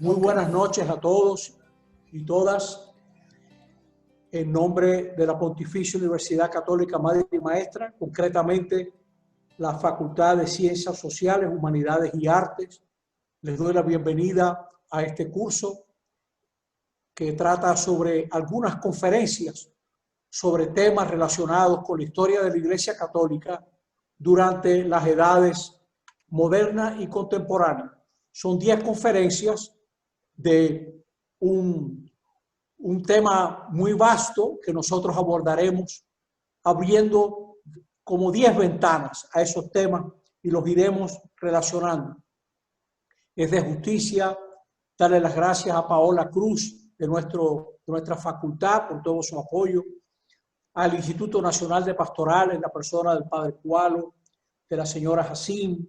Muy buenas noches a todos y todas. En nombre de la Pontificia Universidad Católica Madre y Maestra, concretamente la Facultad de Ciencias Sociales, Humanidades y Artes, les doy la bienvenida a este curso que trata sobre algunas conferencias sobre temas relacionados con la historia de la Iglesia Católica durante las edades moderna y contemporánea. Son 10 conferencias de un tema muy vasto que nosotros abordaremos abriendo como 10 ventanas a esos temas y los iremos relacionando. Es de justicia darle las gracias a Paola Cruz de nuestra facultad por todo su apoyo, al Instituto Nacional de Pastoral en la persona del Padre Cualo, de la señora Jacín,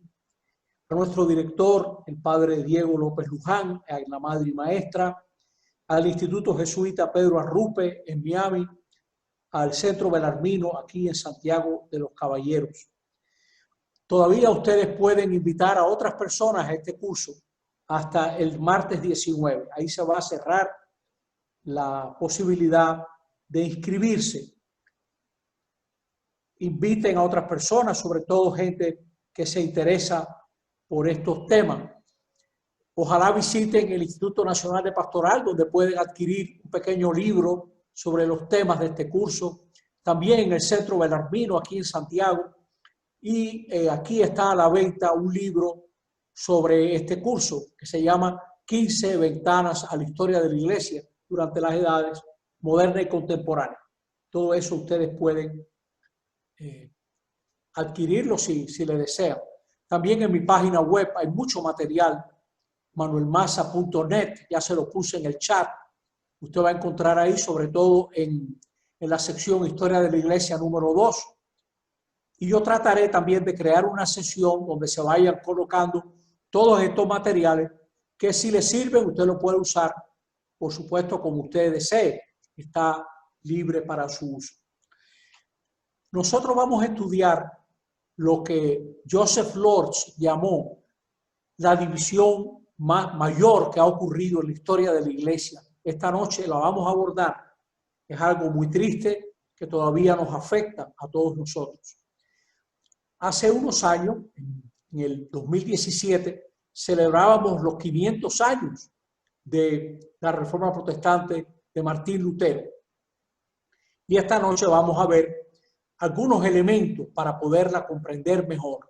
a nuestro director, el Padre Diego López Luján, a la Madre y Maestra, al Instituto Jesuita Pedro Arrupe en Miami, al Centro Belarmino aquí en Santiago de los Caballeros. Todavía ustedes pueden invitar a otras personas a este curso hasta el martes 19. Ahí se va a cerrar la posibilidad de inscribirse. Inviten a otras personas, sobre todo gente que se interesa por estos temas. Ojalá visiten el Instituto Nacional de Pastoral, donde pueden adquirir un pequeño libro sobre los temas de este curso. También en el Centro Belarmino, aquí en Santiago. Y aquí está a la venta un libro sobre este curso que se llama 15 ventanas a la historia de la Iglesia durante las edades moderna y contemporánea. Todo eso ustedes pueden adquirirlo si les desean. También en mi página web hay mucho material, manuelmaza.net, ya se lo puse en el chat. Usted va a encontrar ahí, sobre todo en la sección Historia de la Iglesia número 2. Y yo trataré también de crear una sesión donde se vayan colocando todos estos materiales que si les sirven, usted lo puede usar, por supuesto, como usted desee. Está libre para su uso. Nosotros vamos a estudiar lo que Joseph Lorz llamó la división mayor que ha ocurrido en la historia de la Iglesia. Esta noche la vamos a abordar. Es algo muy triste que todavía nos afecta a todos nosotros. Hace unos años, en el 2017, celebrábamos los 500 años de la Reforma Protestante de Martín Lutero. Y esta noche vamos a ver algunos elementos para poderla comprender mejor.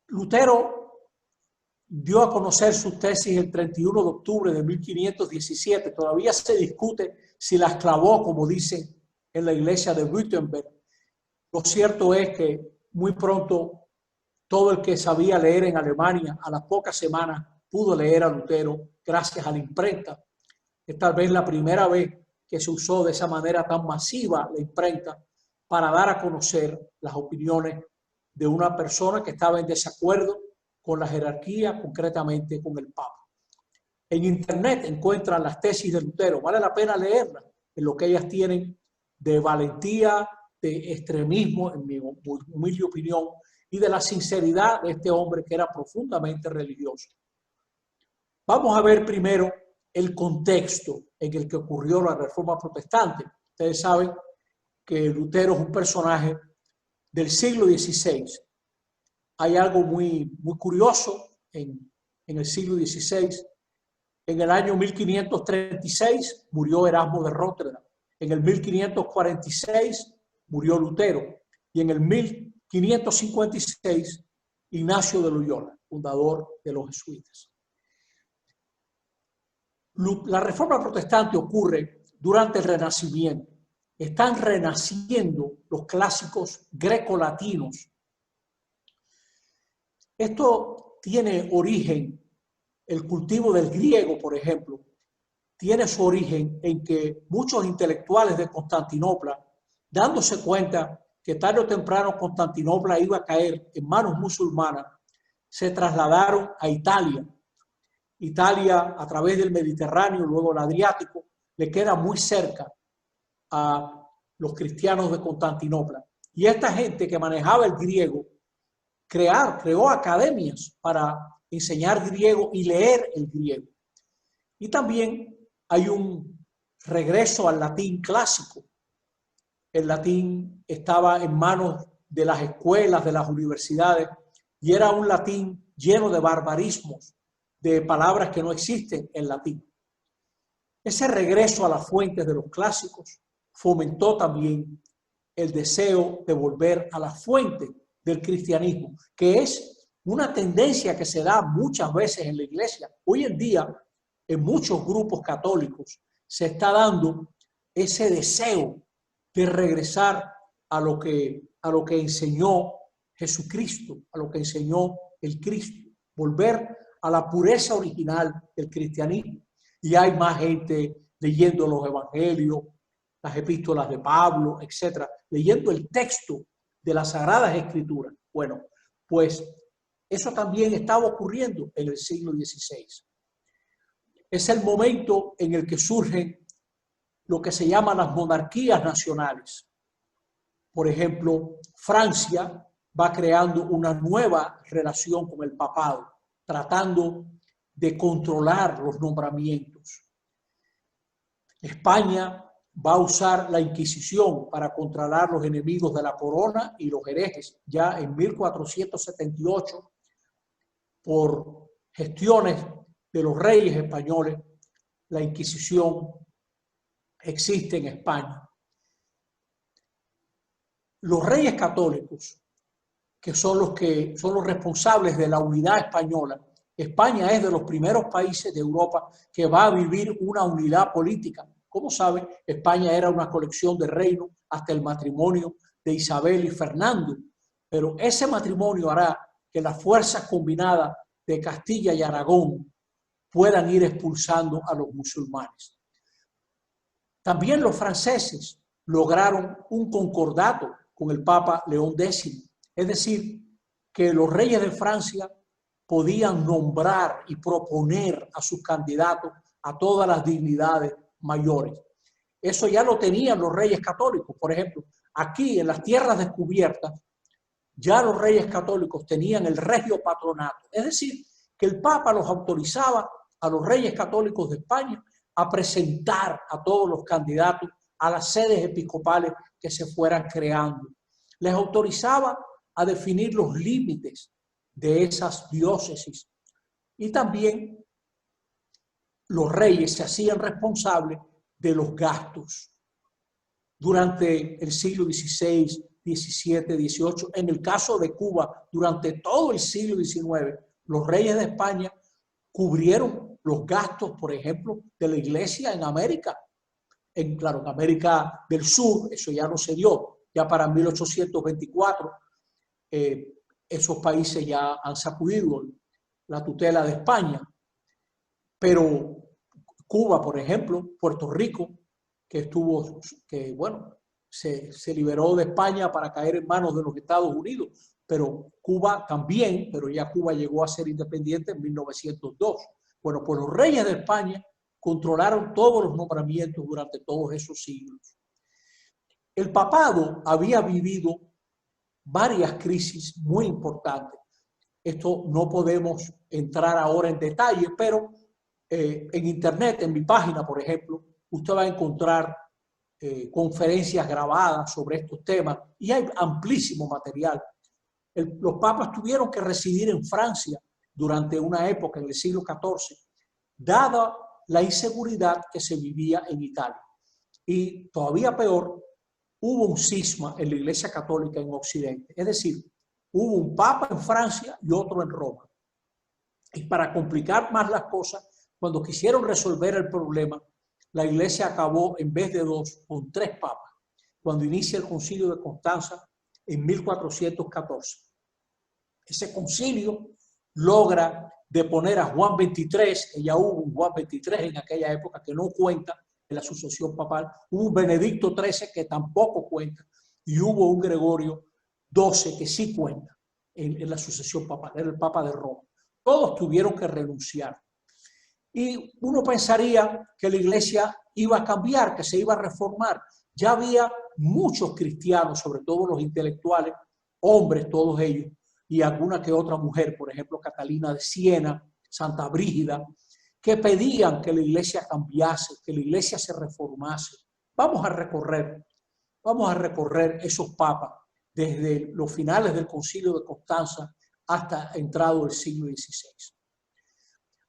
Lutero dio a conocer sus tesis el 31 de octubre de 1517. Todavía se discute si las clavó, como dicen en la iglesia de Wittenberg. Lo cierto es que muy pronto todo el que sabía leer en Alemania, a las pocas semanas, pudo leer a Lutero gracias a la imprenta. Es tal vez la primera vez que se usó de esa manera tan masiva la imprenta para dar a conocer las opiniones de una persona que estaba en desacuerdo con la jerarquía, concretamente con el Papa. En Internet encuentran las tesis de Lutero, vale la pena leerlas, en lo que ellas tienen de valentía, de extremismo, en mi humilde opinión, y de la sinceridad de este hombre que era profundamente religioso. Vamos a ver primero el contexto en el que ocurrió la Reforma Protestante. Ustedes saben que Lutero es un personaje del siglo XVI. Hay algo muy curioso en el siglo XVI. En el año 1536 murió Erasmo de Róterdam. En el 1546 murió Lutero. Y en el 1556 Ignacio de Loyola, fundador de los jesuitas. La Reforma Protestante ocurre durante el Renacimiento. Están renaciendo los clásicos grecolatinos. Esto tiene origen, el cultivo del griego, por ejemplo, tiene su origen en que muchos intelectuales de Constantinopla, dándose cuenta que tarde o temprano Constantinopla iba a caer en manos musulmanas, se trasladaron a Italia. Italia, a través del Mediterráneo, luego el Adriático, le queda muy cerca a los cristianos de Constantinopla. Y esta gente que manejaba el griego creó academias para enseñar griego y leer el griego. Y también hay un regreso al latín clásico. El latín estaba en manos de las escuelas, de las universidades, y era un latín lleno de barbarismos, de palabras que no existen en latín. Ese regreso a las fuentes de los clásicos fomentó también el deseo de volver a la fuente del cristianismo, que es una tendencia que se da muchas veces en la iglesia. Hoy en día, en muchos grupos católicos, se está dando ese deseo de regresar a lo que enseñó Jesucristo, a lo que enseñó el Cristo, volver a la pureza original del cristianismo. Y hay más gente leyendo los evangelios, las epístolas de Pablo, etcétera, leyendo el texto de las Sagradas Escrituras. Bueno, pues eso también estaba ocurriendo en el siglo XVI. Es el momento en el que surgen lo que se llaman las monarquías nacionales. Por ejemplo, Francia va creando una nueva relación con el papado, tratando de controlar los nombramientos. España va a usar la Inquisición para controlar los enemigos de la corona y los herejes. Ya en 1478, por gestiones de los reyes españoles, la Inquisición existe en España. Los reyes católicos, que son los responsables de la unidad española, España es de los primeros países de Europa que va a vivir una unidad política. Como saben, España era una colección de reinos hasta el matrimonio de Isabel y Fernando, pero ese matrimonio hará que las fuerzas combinadas de Castilla y Aragón puedan ir expulsando a los musulmanes. También los franceses lograron un concordato con el Papa León X, es decir, que los reyes de Francia podían nombrar y proponer a sus candidatos a todas las dignidades mayores. Eso ya lo tenían los reyes católicos. Por ejemplo, aquí en las tierras descubiertas, ya los reyes católicos tenían el regio patronato. Es decir, que el Papa los autorizaba a los reyes católicos de España a presentar a todos los candidatos a las sedes episcopales que se fueran creando. Les autorizaba a definir los límites de esas diócesis. Y también los reyes se hacían responsables de los gastos. Durante el siglo XVI, XVII, XVIII, en el caso de Cuba, durante todo el siglo XIX, los reyes de España cubrieron los gastos, por ejemplo, de la iglesia en América. Claro, en América del Sur eso ya no se dio. Ya para 1824 esos países ya han sacudido la tutela de España. Pero Cuba, por ejemplo, Puerto Rico, se liberó de España para caer en manos de los Estados Unidos, pero Cuba también, pero ya Cuba llegó a ser independiente en 1902. Bueno, pues los reyes de España controlaron todos los nombramientos durante todos esos siglos. El papado había vivido varias crisis muy importantes. Esto no podemos entrar ahora en detalle, pero en internet, en mi página, por ejemplo, usted va a encontrar conferencias grabadas sobre estos temas y hay amplísimo material. Los papas tuvieron que residir en Francia durante una época en el siglo XIV, dada la inseguridad que se vivía en Italia. Y todavía peor, hubo un cisma en la Iglesia Católica en Occidente. Es decir, hubo un papa en Francia y otro en Roma. Y para complicar más las cosas, cuando quisieron resolver el problema, la Iglesia acabó en vez de 2 con 3 papas, cuando inicia el Concilio de Constanza en 1414. Ese concilio logra deponer a Juan XXIII, que ya hubo un Juan XXIII en aquella época que no cuenta en la sucesión papal, hubo un Benedicto XIII que tampoco cuenta y hubo un Gregorio XII que sí cuenta en la sucesión papal, era el Papa de Roma. Todos tuvieron que renunciar. Y uno pensaría que la iglesia iba a cambiar, que se iba a reformar. Ya había muchos cristianos, sobre todo los intelectuales, hombres todos ellos, y alguna que otra mujer, por ejemplo, Catalina de Siena, Santa Brígida, que pedían que la iglesia cambiase, que la iglesia se reformase. Vamos a recorrer esos papas desde los finales del Concilio de Constanza hasta entrado el siglo XVI.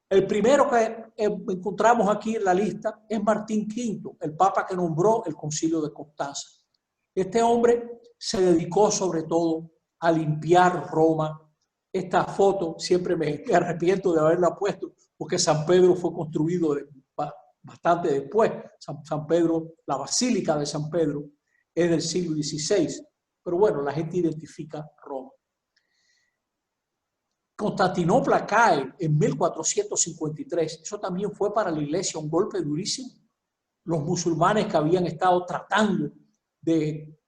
El primero que encontramos aquí en la lista es Martín V, el papa que nombró el Concilio de Constanza. Este hombre se dedicó sobre todo a limpiar Roma. Esta foto siempre me arrepiento de haberla puesto porque San Pedro fue construido bastante después. San Pedro, la Basílica de San Pedro es del siglo XVI, pero bueno, la gente identifica Roma. Constantinopla cae en 1453. Eso también fue para la iglesia un golpe durísimo. Los musulmanes que habían estado tratando de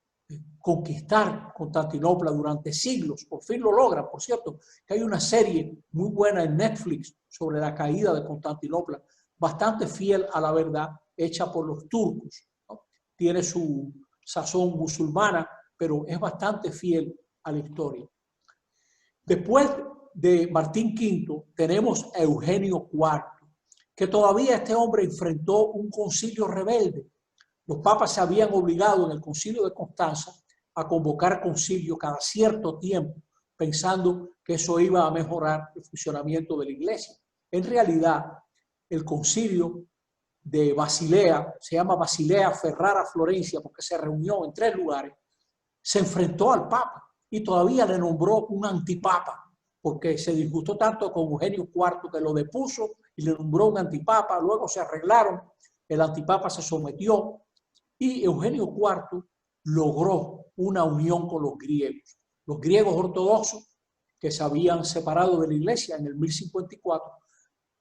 conquistar Constantinopla durante siglos, por fin lo logran. Por cierto, que hay una serie muy buena en Netflix sobre la caída de Constantinopla, bastante fiel a la verdad, hecha por los turcos, ¿no? Tiene su sazón musulmana, pero es bastante fiel a la historia. Después de Martín V tenemos a Eugenio IV, que todavía este hombre enfrentó un concilio rebelde. Los papas se habían obligado en el concilio de Constanza a convocar concilio cada cierto tiempo, pensando que eso iba a mejorar el funcionamiento de la iglesia. En realidad, el concilio de Basilea, se llama Basilea Ferrara Florencia porque se reunió en 3 lugares, se enfrentó al papa y todavía le nombró un antipapa, porque se disgustó tanto con Eugenio IV que lo depuso y le nombró un antipapa. Luego se arreglaron, el antipapa se sometió y Eugenio IV logró una unión con los griegos. Los griegos ortodoxos, que se habían separado de la iglesia en el 1054,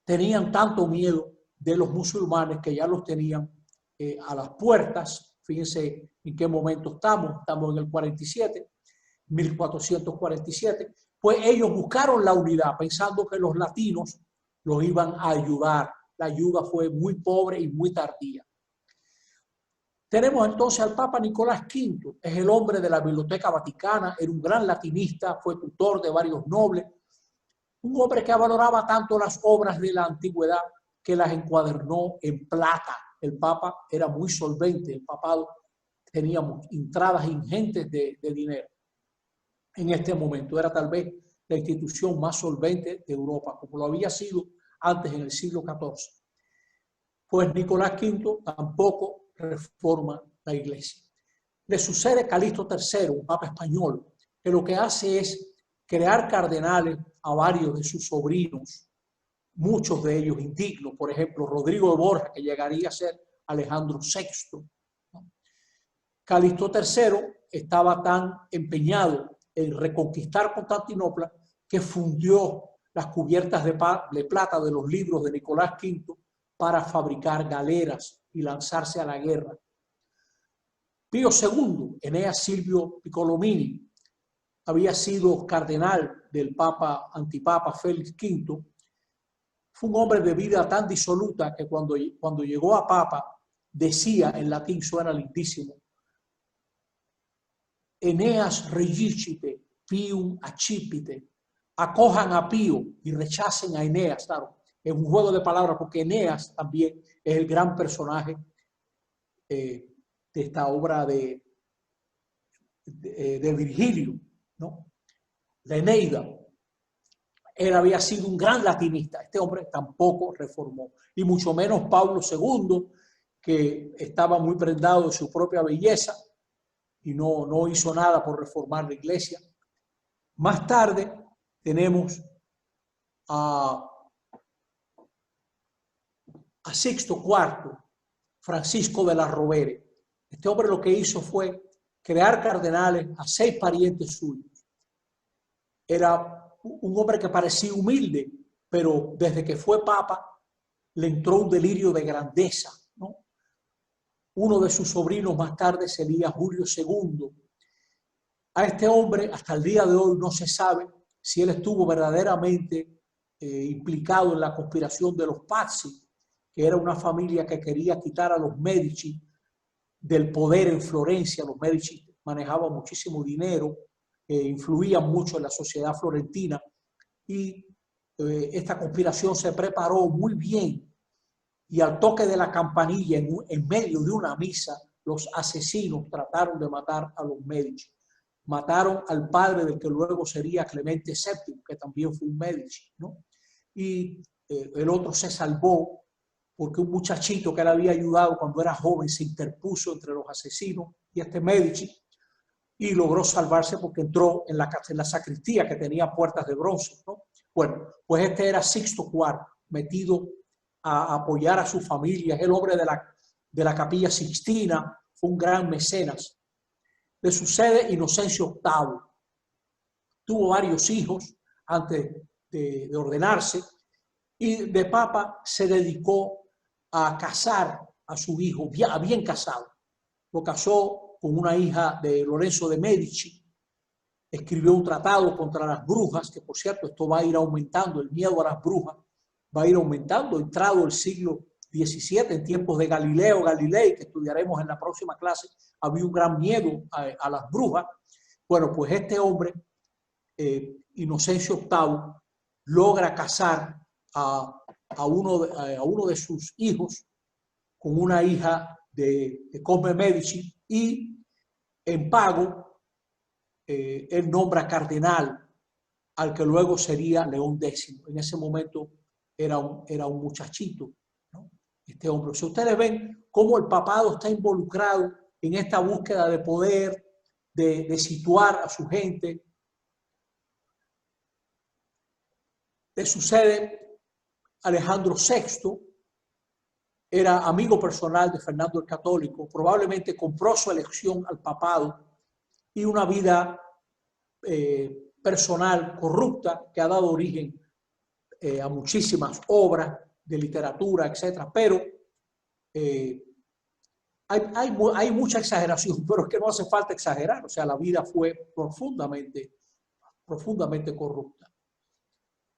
tenían tanto miedo de los musulmanes que ya los tenían a las puertas. Fíjense en qué momento estamos en el 47, 1447. Pues ellos buscaron la unidad pensando que los latinos los iban a ayudar. La ayuda fue muy pobre y muy tardía. Tenemos entonces al Papa Nicolás V, es el hombre de la Biblioteca Vaticana, era un gran latinista, fue tutor de varios nobles, un hombre que valoraba tanto las obras de la antigüedad que las encuadernó en plata. El Papa era muy solvente, el papado tenía entradas ingentes de dinero. En este momento era tal vez la institución más solvente de Europa, como lo había sido antes en el siglo XIV. Pues Nicolás V tampoco reforma la iglesia. Le sucede Calixto III, un papa español, que lo que hace es crear cardenales a varios de sus sobrinos, muchos de ellos indignos, por ejemplo, Rodrigo de Borja, que llegaría a ser Alejandro VI. Calixto III estaba tan empeñado en reconquistar Constantinopla que fundió las cubiertas de plata de los libros de Nicolás V para fabricar galeras y lanzarse a la guerra. Pío II, Eneas Silvio Piccolomini, había sido cardenal del papa antipapa Félix V. Fue un hombre de vida tan disoluta que cuando llegó a papa decía en latín, suena lindísimo: Eneas regicite, Pium accipite. Acojan a Pío y rechacen a Eneas. Claro, es un juego de palabras porque Eneas también es el gran personaje de esta obra de Virgilio, ¿no? La Eneida. Él había sido un gran latinista. Este hombre tampoco reformó, y mucho menos Pablo II, que estaba muy prendado de su propia belleza y no hizo nada por reformar la iglesia. Más tarde tenemos a Sixto IV, Francisco de la Rovere. Este hombre lo que hizo fue crear cardenales a 6 parientes suyos. Era un hombre que parecía humilde, pero desde que fue papa le entró un delirio de grandeza, ¿no? Uno de sus sobrinos más tarde sería Julio II. A este hombre hasta el día de hoy no se sabe si él estuvo verdaderamente implicado en la conspiración de los Pazzi, que era una familia que quería quitar a los Medici del poder en Florencia. Los Medici manejaban muchísimo dinero influían mucho en la sociedad florentina, y esta conspiración se preparó muy bien, y al toque de la campanilla en medio de una misa, los asesinos trataron de matar a los Medici. Mataron al padre del que luego sería Clemente VII, que también fue un Medici, ¿no? Y el otro se salvó porque un muchachito que le había ayudado cuando era joven se interpuso entre los asesinos y este Medici, y logró salvarse porque entró en la sacristía, que tenía puertas de bronce, ¿no? Bueno, pues este era Sixto IV, metido a apoyar a su familia, es el hombre de la Capilla Sixtina, fue un gran mecenas. Le sucede Inocencio VIII, tuvo varios hijos antes de ordenarse, y de papa se dedicó a casar a su hijo, bien casado. Lo casó con una hija de Lorenzo de Medici, escribió un tratado contra las brujas, que por cierto esto va a ir aumentando, el miedo a las brujas va a ir aumentando, entrado el siglo XVII, en tiempos de Galileo Galilei, que estudiaremos en la próxima clase, había un gran miedo a las brujas. Bueno, pues este hombre, Inocencio VIII, logra casar a uno de sus hijos con una hija de Cosme Medici, y en pago él nombra cardenal al que luego sería León X. En ese momento era un muchachito, ¿no? Este hombre. Si ustedes ven cómo el papado está involucrado en esta búsqueda de poder, de situar a su gente. Le sucede Alejandro VI, era amigo personal de Fernando el Católico, probablemente compró su elección al papado y una vida personal corrupta que ha dado origen a muchísimas obras de literatura, etcétera, pero hay mucha exageración, pero es que no hace falta exagerar, o sea, la vida fue profundamente corrupta.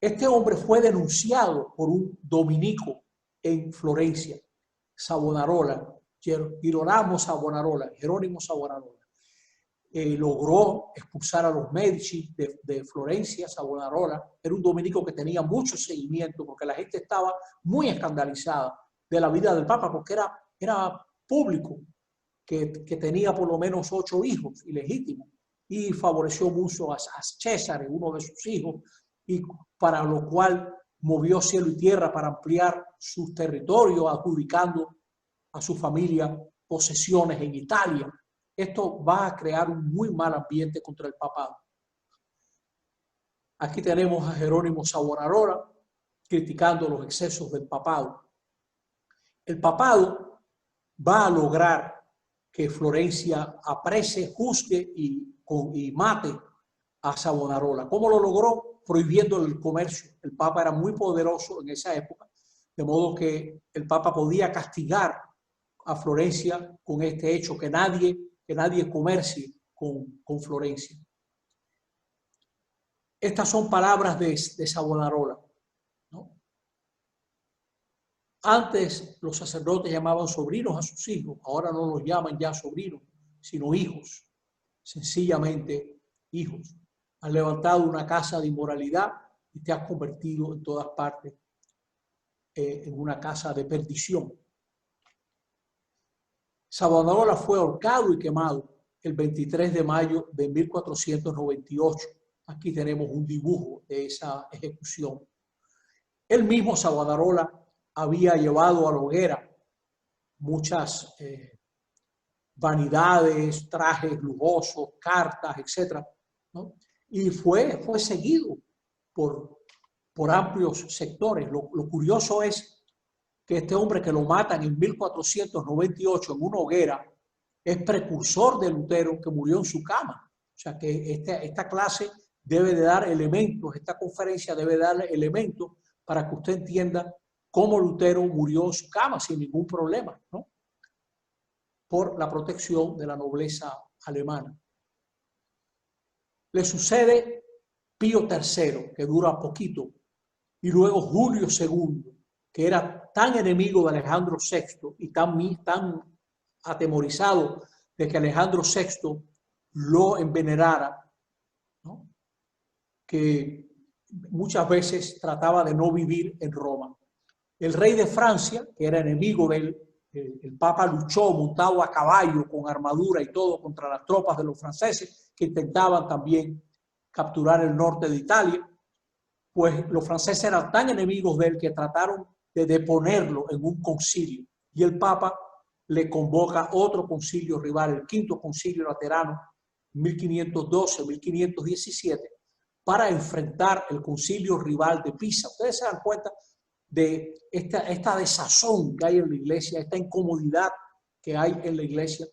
Este hombre fue denunciado por un dominico en Florencia, Savonarola, Jerónimo Savonarola. Logró expulsar a los Medici de Florencia. Savonarola era un dominico que tenía mucho seguimiento porque la gente estaba muy escandalizada de la vida del Papa, porque era público, que tenía por lo menos 8 hijos ilegítimos, y favoreció mucho a César, uno de sus hijos, y para lo cual movió cielo y tierra para ampliar sus territorios, adjudicando a su familia posesiones en Italia. Esto va a crear un muy mal ambiente contra el papado. Aquí tenemos a Jerónimo Savonarola criticando los excesos del papado. El papado va a lograr que Florencia aprese, juzgue y mate a Savonarola. ¿Cómo lo logró? Prohibiendo el comercio. El Papa era muy poderoso en esa época, de modo que el Papa podía castigar a Florencia con este hecho, que nadie comercie con Florencia. Estas son palabras de Savonarola, ¿no? Antes los sacerdotes llamaban sobrinos a sus hijos, ahora no los llaman ya sobrinos, sino hijos, sencillamente hijos. Has levantado una casa de inmoralidad y te has convertido en todas partes en una casa de perdición. Savonarola fue ahorcado y quemado el 23 de mayo de 1498. Aquí tenemos un dibujo de esa ejecución. Él mismo, Savonarola, había llevado a la hoguera muchas vanidades, trajes lujosos, cartas, etc., ¿no? Y fue seguido por amplios sectores. Lo curioso es que este hombre, que lo matan en 1498 en una hoguera, es precursor de Lutero, que murió en su cama. O sea que esta clase debe de dar elementos, esta conferencia debe darle elementos para que usted entienda cómo Lutero murió en su cama sin ningún problema, ¿no? Por la protección de la nobleza alemana. Le sucede Pío III, que dura poquito, y luego Julio II, que era tan enemigo de Alejandro VI y tan atemorizado de que Alejandro VI lo envenenara, que muchas veces trataba de no vivir en Roma. El rey de Francia, que era enemigo de él, el Papa luchó montado a caballo con armadura y todo contra las tropas de los franceses que intentaban también capturar el norte de Italia. Pues los franceses eran tan enemigos de él que trataron de deponerlo en un concilio. Y el Papa le convoca otro concilio rival, el Quinto Concilio Laterano, 1512-1517, para enfrentar el concilio rival de Pisa. Ustedes se dan cuenta de esta desazón que hay en la iglesia, esta incomodidad que hay en la iglesia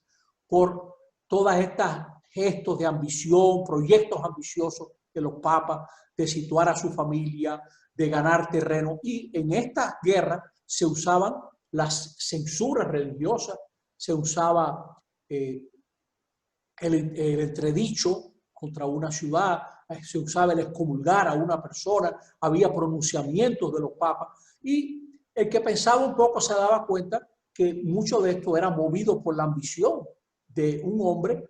por todas estas gestos de ambición, proyectos ambiciosos de los papas, de situar a su familia, de ganar terreno. Y en estas guerras se usaban las censuras religiosas, se usaba el entredicho contra una ciudad, se usaba el excomulgar a una persona, había pronunciamientos de los papas, y el que pensaba un poco se daba cuenta que mucho de esto era movido por la ambición de un hombre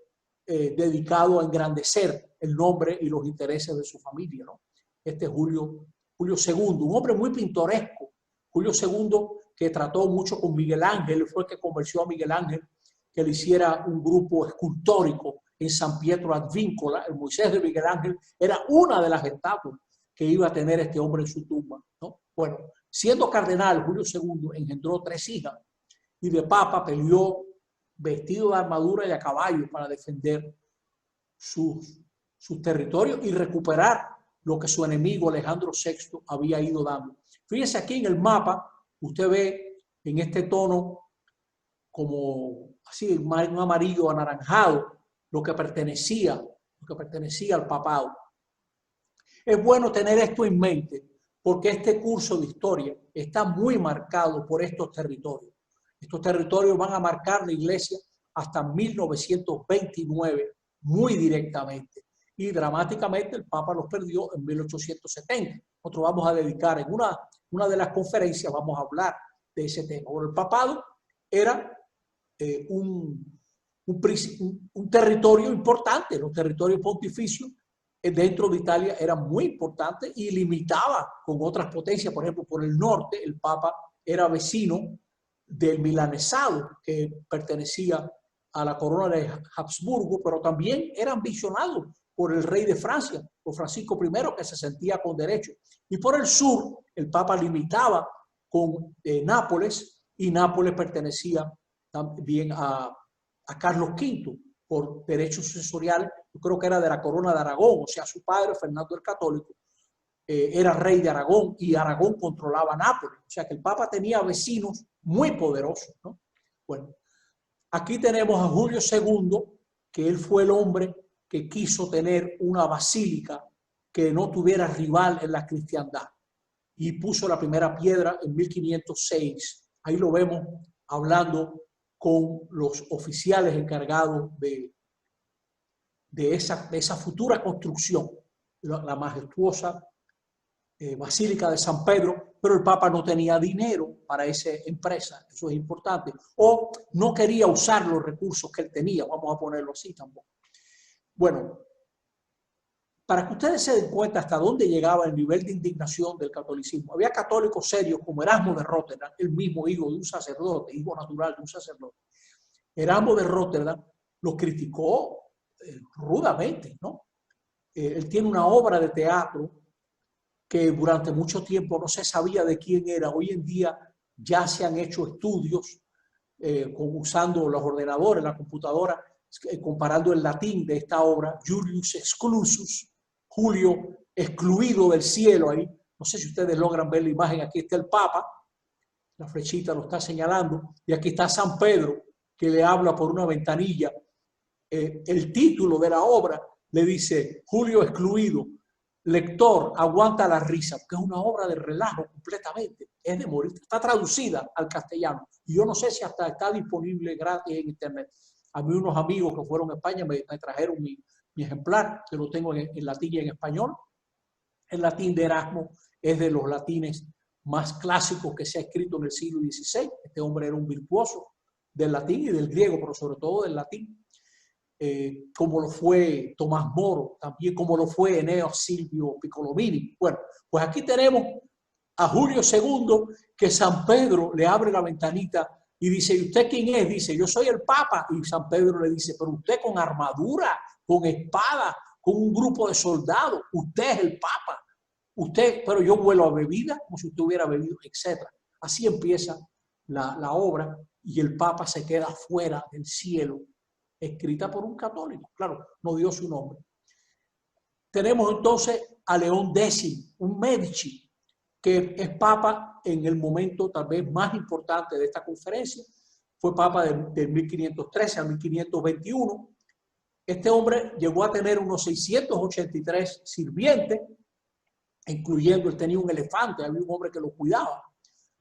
dedicado a engrandecer el nombre y los intereses de su familia, ¿no? Este Julio II, un hombre muy pintoresco. Julio II, que trató mucho con Miguel Ángel, fue el que convenció a Miguel Ángel que le hiciera un grupo escultórico en San Pietro ad Vincula. El Moisés de Miguel Ángel era una de las estatuas que iba a tener este hombre en su tumba, ¿no? Bueno, siendo cardenal, Julio II engendró 3 hijas y de papa peleó vestido de armadura y a caballo para defender sus territorios y recuperar lo que su enemigo Alejandro VI había ido dando. Fíjense aquí en el mapa, usted ve en este tono como así, un amarillo anaranjado, lo que pertenecía al papado. Es bueno tener esto en mente porque este curso de historia está muy marcado por estos territorios. Estos territorios van a marcar la iglesia hasta 1929 muy directamente y dramáticamente el Papa los perdió en 1870. Nosotros vamos a dedicar en una de las conferencias, vamos a hablar de ese tema. Bueno, el papado era un territorio importante, los territorios pontificios dentro de Italia eran muy importantes y limitaba con otras potencias. Por ejemplo, por el norte el Papa era vecino del milanesado, que pertenecía a la corona de Habsburgo, pero también era ambicionado por el rey de Francia, por Francisco I, que se sentía con derecho. Y por el sur el Papa limitaba con Nápoles, y Nápoles pertenecía también a Carlos V por derechos sucesoriales. Yo creo que era de la corona de Aragón, o sea, su padre, Fernando el Católico, era rey de Aragón y Aragón controlaba Nápoles. O sea que el Papa tenía vecinos muy poderosos, ¿no? Bueno, aquí tenemos a Julio II, que él fue el hombre que quiso tener una basílica que no tuviera rival en la cristiandad y puso la primera piedra en 1506. Ahí lo vemos hablando con los oficiales encargados de esa futura construcción, la majestuosa Basílica de San Pedro, pero el Papa no tenía dinero para esa empresa, eso es importante, o no quería usar los recursos que él tenía, vamos a ponerlo así tampoco. Bueno, para que ustedes se den cuenta hasta dónde llegaba el nivel de indignación del catolicismo, había católicos serios como Erasmo de Róterdam, el mismo hijo de un sacerdote, hijo natural de un sacerdote. Erasmo de Róterdam lo criticó rudamente, ¿no? Él tiene una obra de teatro que durante mucho tiempo no se sabía de quién era. Hoy en día ya se han hecho estudios usando los ordenadores, la computadora, comparando el latín de esta obra, Julius Exclusus, Julio excluido del cielo. Ahí, no sé si ustedes logran ver la imagen, aquí está el Papa, la flechita lo está señalando, y aquí está San Pedro, que le habla por una ventanilla. El título de la obra le dice, Julio excluido, lector, aguanta la risa, porque es una obra de relajo completamente, es de morir, está traducida al castellano, y yo no sé si hasta está disponible gratis en internet. A mí unos amigos que fueron a España me trajeron mi ejemplar, que lo tengo en latín y en español. El latín de Erasmo es de los latines más clásicos que se ha escrito en el siglo XVI. Este hombre era un virtuoso del latín y del griego, pero sobre todo del latín. como lo fue Tomás Moro, también como lo fue Eneo Silvio Piccolomini. Bueno, pues aquí tenemos a Julio II, que San Pedro le abre la ventanita y dice, ¿y usted quién es? Dice, yo soy el Papa. Y San Pedro le dice, pero usted con armadura, con espada, con un grupo de soldados, usted es el Papa. Usted, pero yo huelo a bebida como si usted hubiera bebido, etc. Así empieza la obra y el Papa se queda fuera del cielo, escrita por un católico. Claro, no dio su nombre. Tenemos entonces a León X, un Medici, que es Papa en el momento tal vez más importante de esta conferencia. Fue Papa de 1513 a 1521. Este hombre llegó a tener unos 683 sirvientes, incluyendo, él tenía un elefante, había un hombre que lo cuidaba,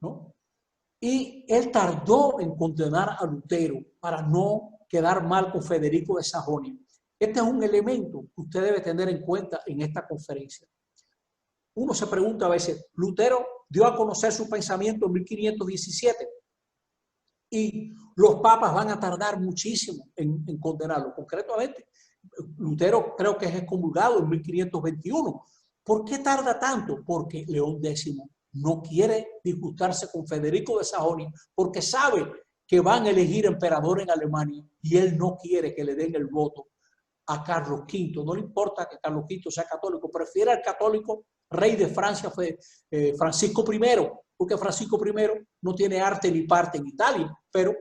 ¿no? Y él tardó en condenar a Lutero para no quedar mal con Federico de Sajonia. Este es un elemento que usted debe tener en cuenta en esta conferencia. Uno se pregunta a veces, Lutero dio a conocer su pensamiento en 1517 y los papas van a tardar muchísimo en condenarlo. Concretamente, Lutero creo que es excomulgado en 1521. ¿Por qué tarda tanto? Porque León X no quiere disgustarse con Federico de Sajonia porque sabe que van a elegir emperador en Alemania y él no quiere que le den el voto a Carlos V. No le importa que Carlos V sea católico, prefiere al católico rey de Francia, fue Francisco I, porque Francisco I no tiene arte ni parte en Italia, pero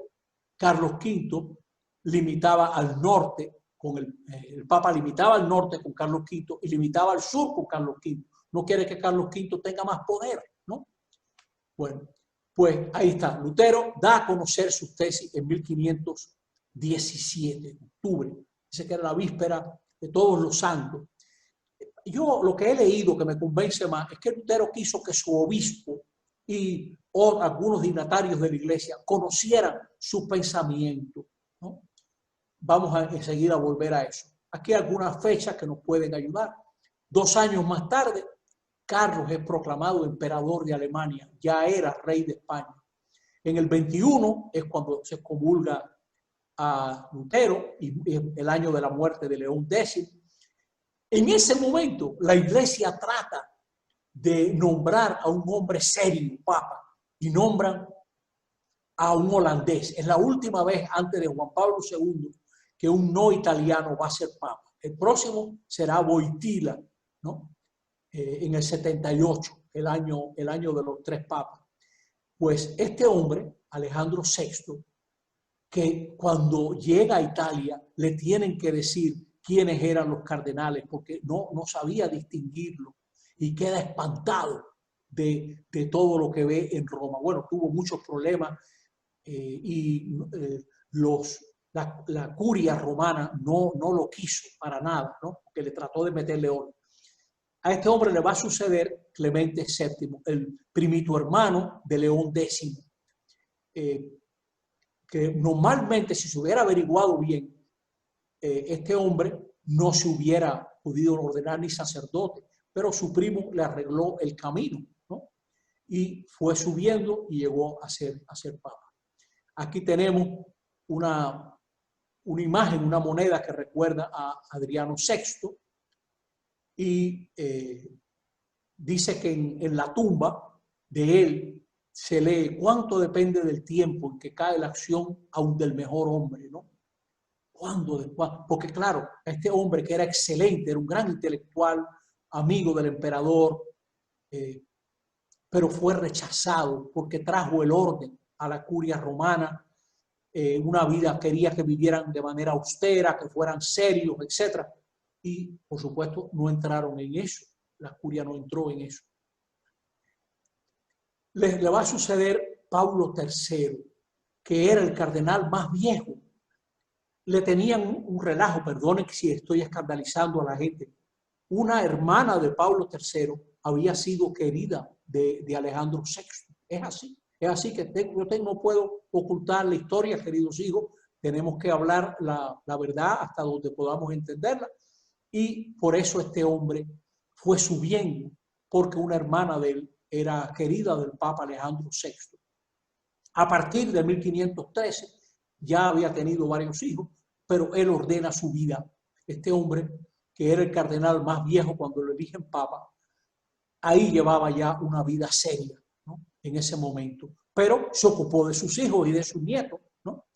Carlos V limitaba al norte, el Papa limitaba al norte con Carlos V y limitaba al sur con Carlos V. No quiere que Carlos V tenga más poder, ¿no? Bueno, pues ahí está. Lutero da a conocer sus tesis en 1517, octubre. Dice que era la víspera de Todos los Santos. Yo lo que he leído que me convence más es que Lutero quiso que su obispo y algunos dignatarios de la iglesia conocieran su pensamiento, ¿no? Vamos a enseguida a volver a eso. Aquí hay algunas fechas que nos pueden ayudar. 2 años más tarde, Carlos es proclamado emperador de Alemania, ya era rey de España. En el 21 es cuando se excomulga a Lutero y el año de la muerte de León X. En ese momento, la iglesia trata de nombrar a un hombre serio, papa, y nombran a un holandés. Es la última vez antes de Juan Pablo II que un no italiano va a ser papa. El próximo será Wojtyla, ¿no? En el 78, el año de los 3 papas. Pues este hombre, Alejandro VI, que cuando llega a Italia le tienen que decir quiénes eran los cardenales, porque no sabía distinguirlo y queda espantado de todo lo que ve en Roma. Bueno, tuvo muchos problemas la curia romana no lo quiso para nada, ¿no? Porque le trató de meterle oro. A este hombre le va a suceder Clemente VII, el primito hermano de León X, que normalmente si se hubiera averiguado bien, este hombre no se hubiera podido ordenar ni sacerdote, pero su primo le arregló el camino, ¿no? Y fue subiendo y llegó a ser papa. Aquí tenemos una imagen, una moneda que recuerda a Adriano VI y dice que en la tumba de él se lee cuánto depende del tiempo en que cae la acción aún del mejor hombre, ¿no? Porque claro, este hombre que era excelente, era un gran intelectual, amigo del emperador, pero fue rechazado porque trajo el orden a la curia romana, una vida, quería que vivieran de manera austera, que fueran serios, etc. Y por supuesto no entraron en eso, la curia no entró en eso. Le va a suceder Paulo III, que era el cardenal más viejo. Le tenían un relajo, perdonen si estoy escandalizando a la gente. Una hermana de Paulo III había sido querida de Alejandro VI. Es así. Es así que yo no puedo ocultar la historia, queridos hijos. Tenemos que hablar la verdad hasta donde podamos entenderla. Y por eso este hombre fue subiendo, porque una hermana de él era querida del Papa Alejandro VI. A partir de 1513 ya había tenido varios hijos pero él ordena su vida. Este hombre, que era el cardenal más viejo cuando lo eligen papa, ahí llevaba ya una vida seria, ¿no? En ese momento, pero se ocupó de sus hijos y de sus nietos, ¿no?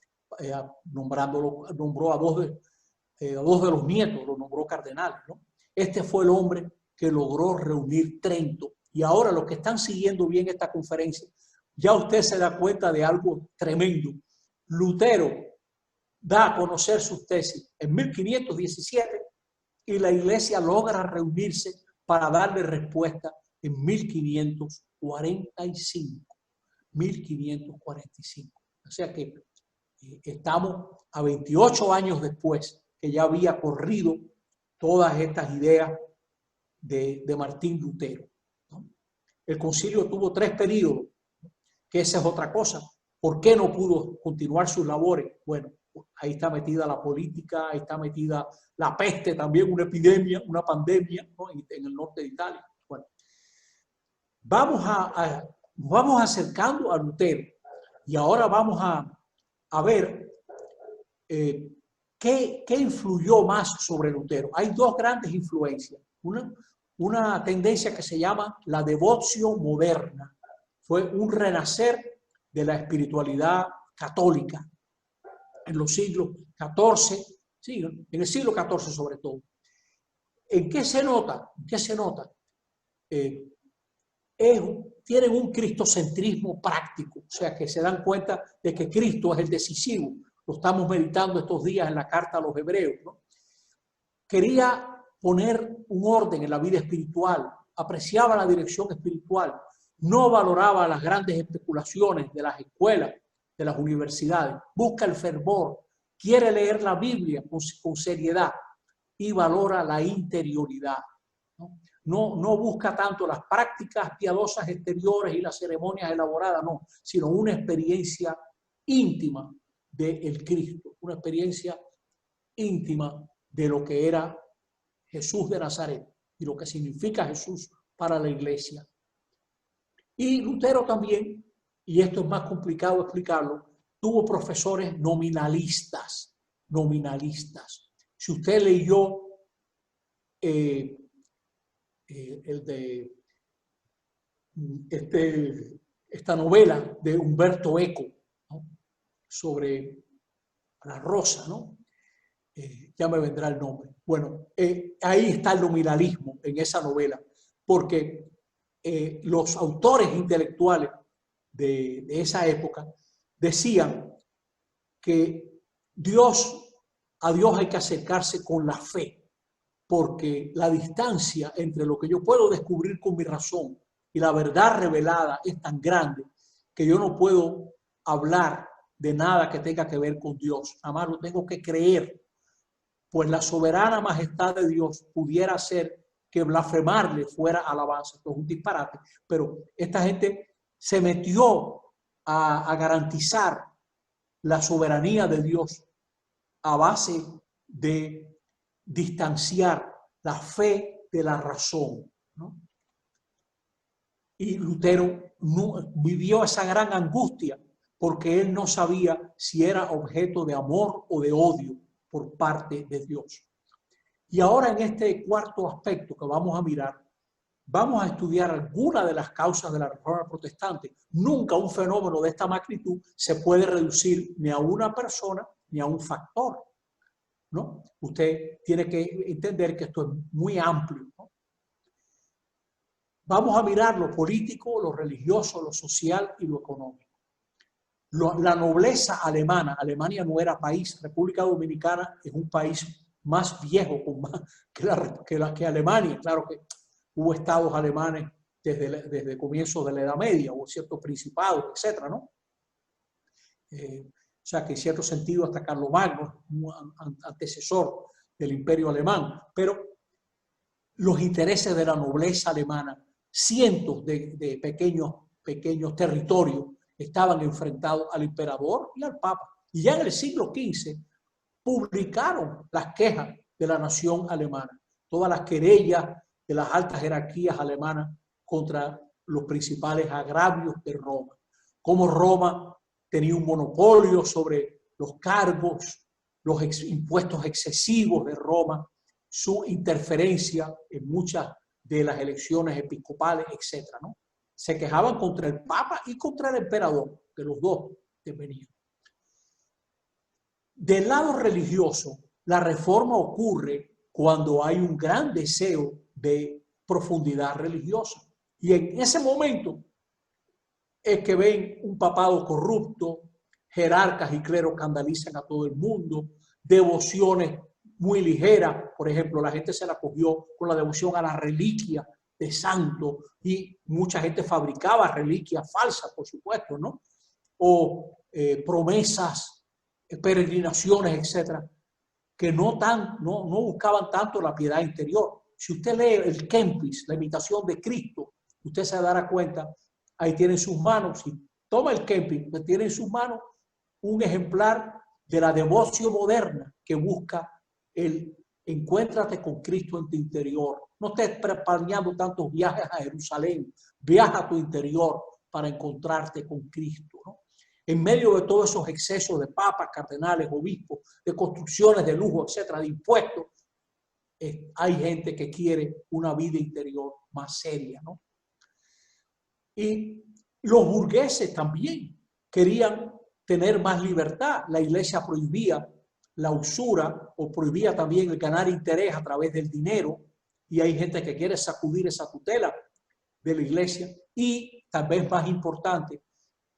Nombró a dos de los nietos, los nombró cardenales, ¿no? Este fue el hombre que logró reunir Trento. Y ahora los que están siguiendo bien esta conferencia, ya usted se da cuenta de algo tremendo. Lutero da a conocer sus tesis en 1517 y la iglesia logra reunirse para darle respuesta en 1545. 1545. O sea que estamos a 28 años después que ya había corrido todas estas ideas de Martín Lutero, ¿no? El concilio tuvo 3 períodos, que esa es otra cosa. ¿Por qué no pudo continuar sus labores? Bueno, ahí está metida la política, ahí está metida la peste también, una epidemia, una pandemia, ¿no? En el norte de Italia. Bueno, vamos acercando a Lutero y ahora vamos a ver ¿qué influyó más sobre Lutero? Hay 2 grandes influencias. Una tendencia que se llama la devotio moderna. Fue un renacer de la espiritualidad católica en los siglos XIV, sí, en el siglo XIV sobre todo. ¿En qué se nota? ¿En qué se nota? Tienen un cristocentrismo práctico, o sea que se dan cuenta de que Cristo es el decisivo. Lo estamos meditando estos días en la carta a los hebreos, ¿no? Quería poner un orden en la vida espiritual, apreciaba la dirección espiritual, no valoraba las grandes especulaciones de las escuelas, de las universidades, busca el fervor, quiere leer la Biblia con seriedad y valora la interioridad, ¿no? No busca tanto las prácticas piadosas exteriores y las ceremonias elaboradas, no, sino una experiencia íntima del Cristo, una experiencia íntima de lo que era Jesús de Nazaret y lo que significa Jesús para la iglesia. Y Lutero también, y esto es más complicado explicarlo, tuvo profesores nominalistas. Si usted leyó esta novela de Umberto Eco, ¿no? Sobre la rosa, ¿no? Ya me vendrá el nombre. Bueno, ahí está el nominalismo en esa novela, porque los autores intelectuales de esa época decían que a Dios hay que acercarse con la fe, porque la distancia entre lo que yo puedo descubrir con mi razón y la verdad revelada es tan grande que yo no puedo hablar de nada que tenga que ver con Dios. Nada más lo tengo que creer, pues la soberana majestad de Dios pudiera hacer que blasfemarle fuera alabanza. Esto es un disparate, pero esta gente se metió a garantizar la soberanía de Dios a base de distanciar la fe de la razón, ¿no? Y Lutero vivió esa gran angustia porque él no sabía si era objeto de amor o de odio por parte de Dios. Y ahora en este cuarto aspecto que vamos a mirar, vamos a estudiar algunas de las causas de la Reforma Protestante. Nunca un fenómeno de esta magnitud se puede reducir ni a una persona ni a un factor, ¿no? Usted tiene que entender que esto es muy amplio, ¿no? Vamos a mirar lo político, lo religioso, lo social y lo económico. La nobleza alemana, Alemania no era país, República Dominicana es un país más viejo que Alemania. Claro que hubo estados alemanes desde comienzos de la Edad Media, hubo ciertos principados, etcétera, ¿no? O sea que en cierto sentido hasta Carlomagno, un antecesor del Imperio Alemán, pero los intereses de la nobleza alemana, cientos de pequeños territorios estaban enfrentados al emperador y al papa. Y ya en el siglo XV publicaron las quejas de la nación alemana, todas las querellas de las altas jerarquías alemanas contra los principales agravios de Roma. Cómo Roma tenía un monopolio sobre los cargos los impuestos excesivos de Roma, su interferencia en muchas de las elecciones episcopales, etc., ¿no? Se quejaban contra el Papa y contra el emperador, de los dos que venían. Del lado religioso, la reforma ocurre cuando hay un gran deseo de profundidad religiosa. Y en ese momento es que ven un papado corrupto, jerarcas y cleros escandalizan a todo el mundo, devociones muy ligeras. Por ejemplo, la gente se la cogió con la devoción a la reliquia de santo y mucha gente fabricaba reliquias falsas, por supuesto, ¿no? O promesas, peregrinaciones, etcétera, que no buscaban tanto la piedad interior. Si usted lee el Kempis, la imitación de Cristo, usted se dará cuenta, ahí tiene en sus manos, si toma el Kempis, usted tiene en sus manos un ejemplar de la devoción moderna que busca el encuéntrate con Cristo en tu interior. No estés preparando tantos viajes a Jerusalén, viaja a tu interior para encontrarte con Cristo, ¿no? En medio de todos esos excesos de papas, cardenales, obispos, de construcciones de lujo, etcétera, de impuestos, hay gente que quiere una vida interior más seria, ¿no? Y los burgueses también querían tener más libertad. La iglesia prohibía la usura o prohibía también el ganar interés a través del dinero, y hay gente que quiere sacudir esa tutela de la iglesia. Y tal vez más importante,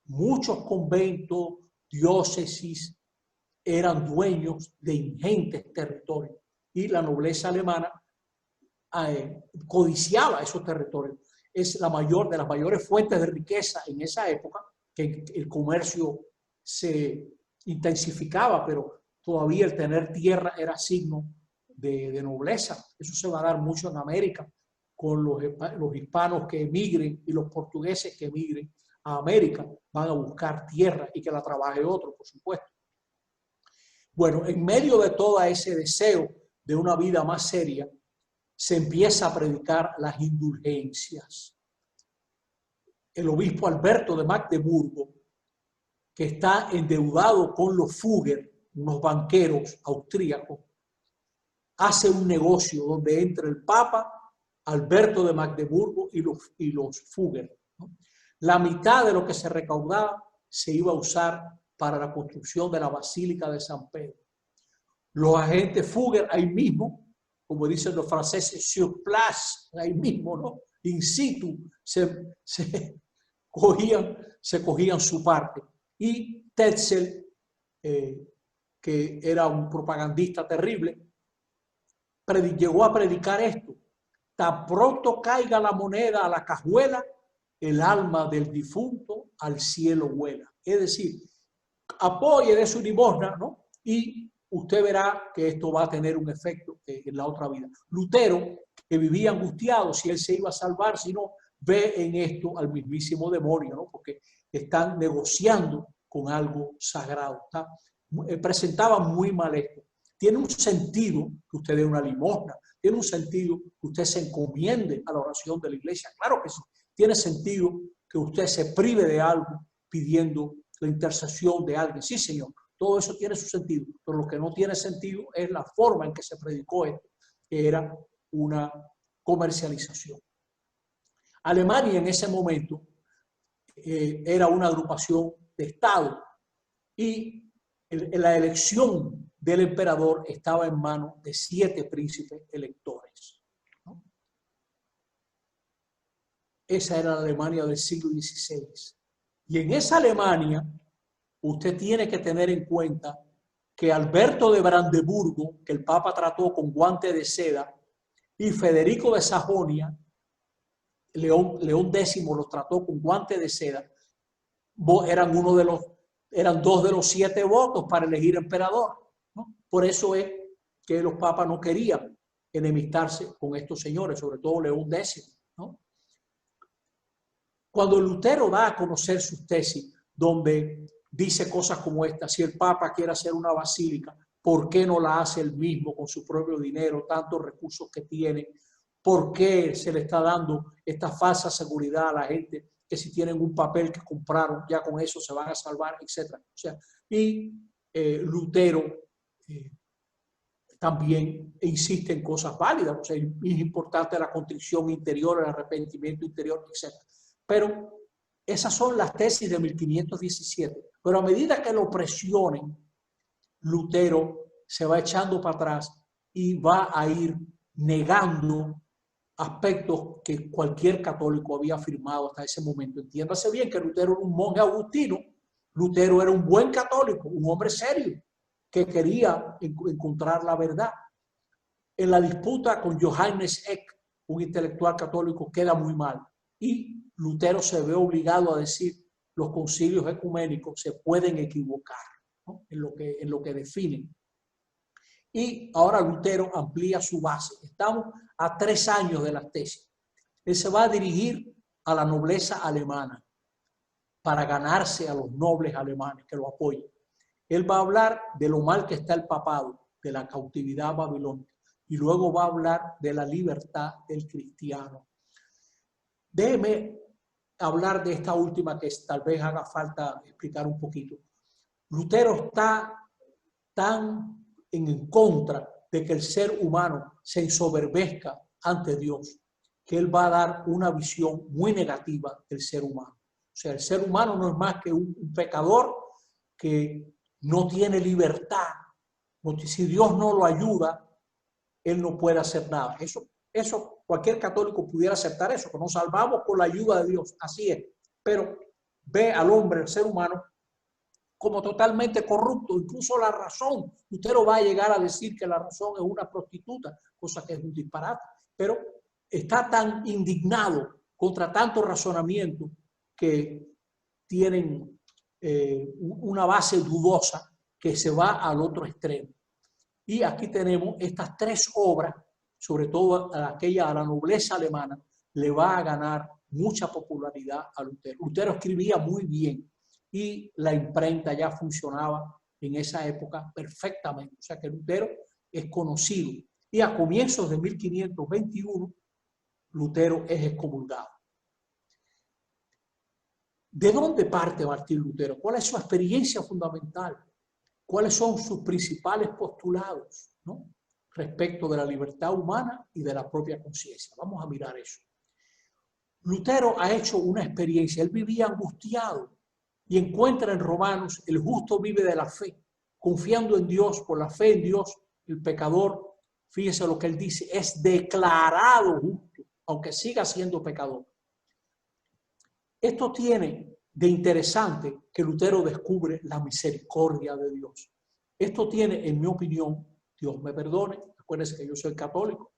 muchos conventos, diócesis eran dueños de ingentes territorios y la nobleza alemana codiciaba esos territorios. Es la mayor de las mayores fuentes de riqueza en esa época, que el comercio se intensificaba, pero todavía el tener tierra era signo de nobleza. Eso se va a dar mucho en América, con los hispanos que emigren y los portugueses que emigren a América, van a buscar tierra y que la trabaje otro, por supuesto. Bueno, en medio de todo ese deseo de una vida más seria, se empieza a predicar las indulgencias. El obispo Alberto de Magdeburgo, que está endeudado con los Fugger, unos banqueros austríacos, hace un negocio donde entra el Papa, Alberto de Magdeburgo y los Fugger, ¿no? La mitad de lo que se recaudaba se iba a usar para la construcción de la Basílica de San Pedro. Los agentes Fugger ahí mismo, como dicen los franceses, sur place, ahí mismo, ¿no? In situ, se cogían su parte. Y Tetzel, que era un propagandista terrible, llegó a predicar esto: tan pronto caiga la moneda a la cajuela, el alma del difunto al cielo vuela. Es decir, apoye de su limosna, ¿no? Y usted verá que esto va a tener un efecto en la otra vida. Lutero, que vivía angustiado si él se iba a salvar, si no, ve en esto al mismísimo demonio, ¿no? Porque están negociando con algo sagrado. Presentaba muy mal esto. Tiene un sentido que usted dé una limosna, tiene un sentido que usted se encomiende a la oración de la iglesia, claro que sí. Tiene sentido que usted se prive de algo pidiendo la intercesión de alguien. Sí, Señor, todo eso tiene su sentido, pero lo que no tiene sentido es la forma en que se predicó esto, que era una comercialización. Alemania en ese momento era una agrupación de Estado y la elección del emperador estaba en manos de 7 príncipes electores, ¿no? Esa era la Alemania del siglo XVI. Y en esa Alemania usted tiene que tener en cuenta que Alberto de Brandeburgo, que el Papa trató con guante de seda, y Federico de Sajonia, León X los trató con guante de seda, eran 2 de los 7 votos para elegir emperador, ¿no? Por eso es que los papas no querían enemistarse con estos señores, sobre todo León X, ¿no? Cuando Lutero da a conocer sus tesis, donde dice cosas como esta: si el Papa quiere hacer una basílica, ¿por qué no la hace él mismo con su propio dinero, tantos recursos que tiene? ¿Por qué se le está dando esta falsa seguridad a la gente que si tienen un papel que compraron, ya con eso se van a salvar, etcétera? O sea, y Lutero también insiste en cosas válidas. O sea, es importante la contrición interior, el arrepentimiento interior, etc. Pero esas son las tesis de 1517. Pero a medida que lo presionen, Lutero se va echando para atrás y va a ir negando aspectos que cualquier católico había afirmado hasta ese momento. Entiéndase bien que Lutero era un monje agustino. Lutero era un buen católico, un hombre serio, que quería encontrar la verdad. En la disputa con Johannes Eck, un intelectual católico, queda muy mal. Y Lutero se ve obligado a decir, los concilios ecuménicos se pueden equivocar, ¿no? en lo que definen. Y ahora Lutero amplía su base. Estamos a 3 años de las tesis. Él se va a dirigir a la nobleza alemana para ganarse a los nobles alemanes que lo apoyen. Él va a hablar de lo mal que está el papado, de la cautividad babilónica, y luego va a hablar de la libertad del cristiano. Déjeme hablar de esta última que tal vez haga falta explicar un poquito. Lutero está tan en contra de que el ser humano se ensoberbezca ante Dios, que él va a dar una visión muy negativa del ser humano. O sea, el ser humano no es más que un pecador que no tiene libertad. Porque si Dios no lo ayuda, él no puede hacer nada. Eso cualquier católico pudiera aceptar eso, que nos salvamos con la ayuda de Dios. Así es. Pero ve al hombre, el ser humano, como totalmente corrupto. Incluso la razón. Usted no va a llegar a decir que la razón es una prostituta, cosa que es un disparate. Pero está tan indignado contra tanto razonamiento que tienen una base dudosa que se va al otro extremo. Y aquí tenemos estas 3 obras, sobre todo a la nobleza alemana, le va a ganar mucha popularidad a Lutero. Lutero escribía muy bien y la imprenta ya funcionaba en esa época perfectamente. O sea que Lutero es conocido. Y a comienzos de 1521, Lutero es excomulgado. ¿De dónde parte Martín Lutero? ¿Cuál es su experiencia fundamental? ¿Cuáles son sus principales postulados, ¿no? respecto de la libertad humana y de la propia conciencia? Vamos a mirar eso. Lutero ha hecho una experiencia. Él vivía angustiado y encuentra en Romanos: el justo vive de la fe, confiando en Dios. Por la fe en Dios, el pecador, fíjese lo que él dice, es declarado justo, aunque siga siendo pecador. Esto tiene de interesante que Lutero descubre la misericordia de Dios. Esto tiene, en mi opinión, Dios me perdone, acuérdense que yo soy católico,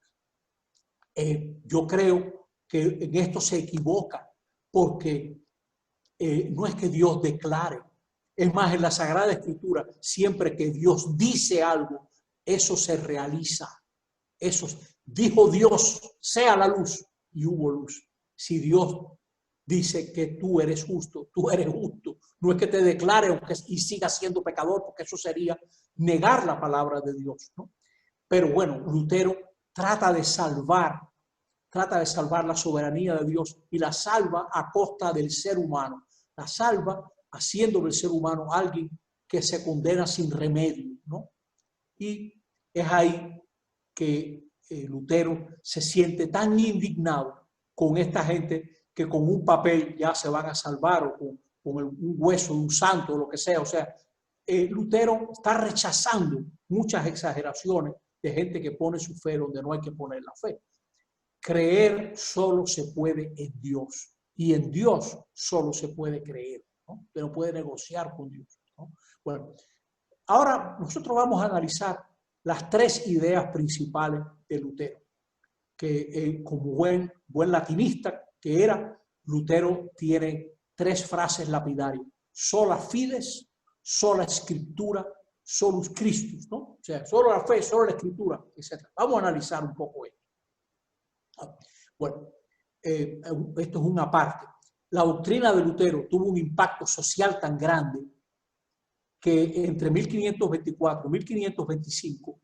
yo creo que en esto se equivoca, porque no es que Dios declare. Es más, en la Sagrada Escritura, siempre que Dios dice algo, eso se realiza. Eso dijo Dios, sea la luz, y hubo luz. Si Dios dice que tú eres justo, tú eres justo. No es que te declare y siga siendo pecador, porque eso sería negar la palabra de Dios, ¿no? Pero bueno, Lutero trata de salvar la soberanía de Dios y la salva a costa del ser humano. La salva haciendo del ser humano alguien que se condena sin remedio, ¿no? Y es ahí que Lutero se siente tan indignado con esta gente que con un papel ya se van a salvar, o con un hueso de un santo o lo que sea. O sea, Lutero está rechazando muchas exageraciones de gente que pone su fe donde no hay que poner la fe. Creer solo se puede en Dios, y en Dios solo se puede creer, ¿no? Usted no puede negociar con Dios, ¿no? Bueno, ahora nosotros vamos a analizar las 3 ideas principales de Lutero, que como buen latinista que era, Lutero tiene 3 frases lapidarias: sola fides, sola escritura, solus Christus, ¿no? O sea, solo la fe, solo la escritura, etc. Vamos a analizar un poco esto. Bueno, esto es una parte. La doctrina de Lutero tuvo un impacto social tan grande que entre 1524 y 1525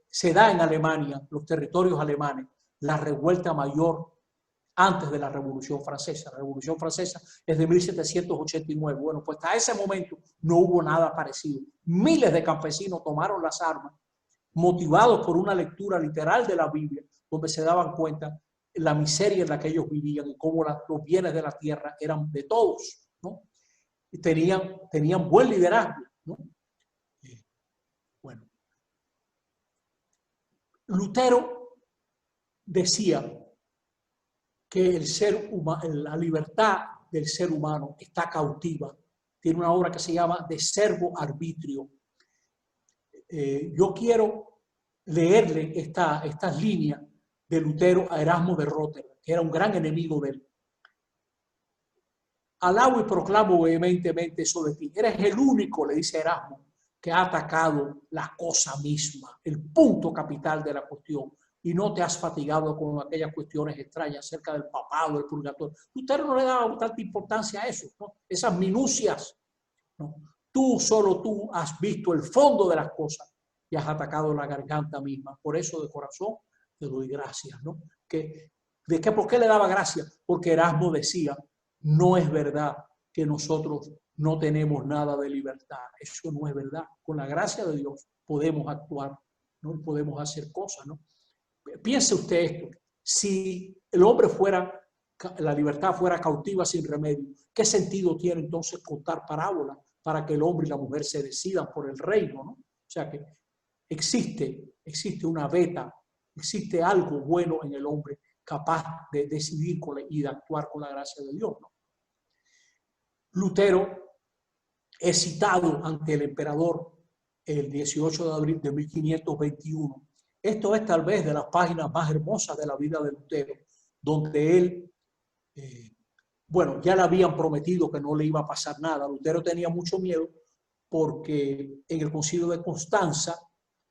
se da en Alemania, los territorios alemanes, la revuelta mayor antes de la Revolución Francesa. La Revolución Francesa es de 1789. Bueno, pues hasta ese momento no hubo nada parecido. Miles de campesinos tomaron las armas, motivados por una lectura literal de la Biblia, donde se daban cuenta de la miseria en la que ellos vivían y cómo los bienes de la tierra eran de todos, ¿no? Y tenían buen liderazgo, ¿no? Bueno, Lutero decía que la libertad del ser humano está cautiva. Tiene una obra que se llama De Servo Arbitrio. Yo quiero leerle estas líneas de Lutero a Erasmo de Rotterdam, que era un gran enemigo de él. Alabo y proclamo vehementemente eso de ti. Eres el único, le dice Erasmo, que ha atacado la cosa misma, el punto capital de la cuestión, y no te has fatigado con aquellas cuestiones extrañas acerca del papado, del purgatorio. Lutero no le daba tanta importancia a eso, ¿no? Esas minucias, ¿no? Solo tú has visto el fondo de las cosas y has atacado la garganta misma. Por eso de corazón te doy gracias, ¿no? ¿Por qué le daba gracias? Porque Erasmo decía, no es verdad que nosotros no tenemos nada de libertad. Eso no es verdad. Con la gracia de Dios podemos actuar, ¿no? Podemos hacer cosas, ¿no? Piense usted esto. Si el hombre la libertad fuera cautiva sin remedio, ¿qué sentido tiene entonces contar parábolas para que el hombre y la mujer se decidan por el reino, ¿no? O sea que existe una beta, existe algo bueno en el hombre capaz de decidir y de actuar con la gracia de Dios, ¿no? Lutero es citado ante el emperador el 18 de abril de 1521. Esto es tal vez de las páginas más hermosas de la vida de Lutero, donde él, bueno, ya le habían prometido que no le iba a pasar nada. Lutero tenía mucho miedo porque en el concilio de Constanza,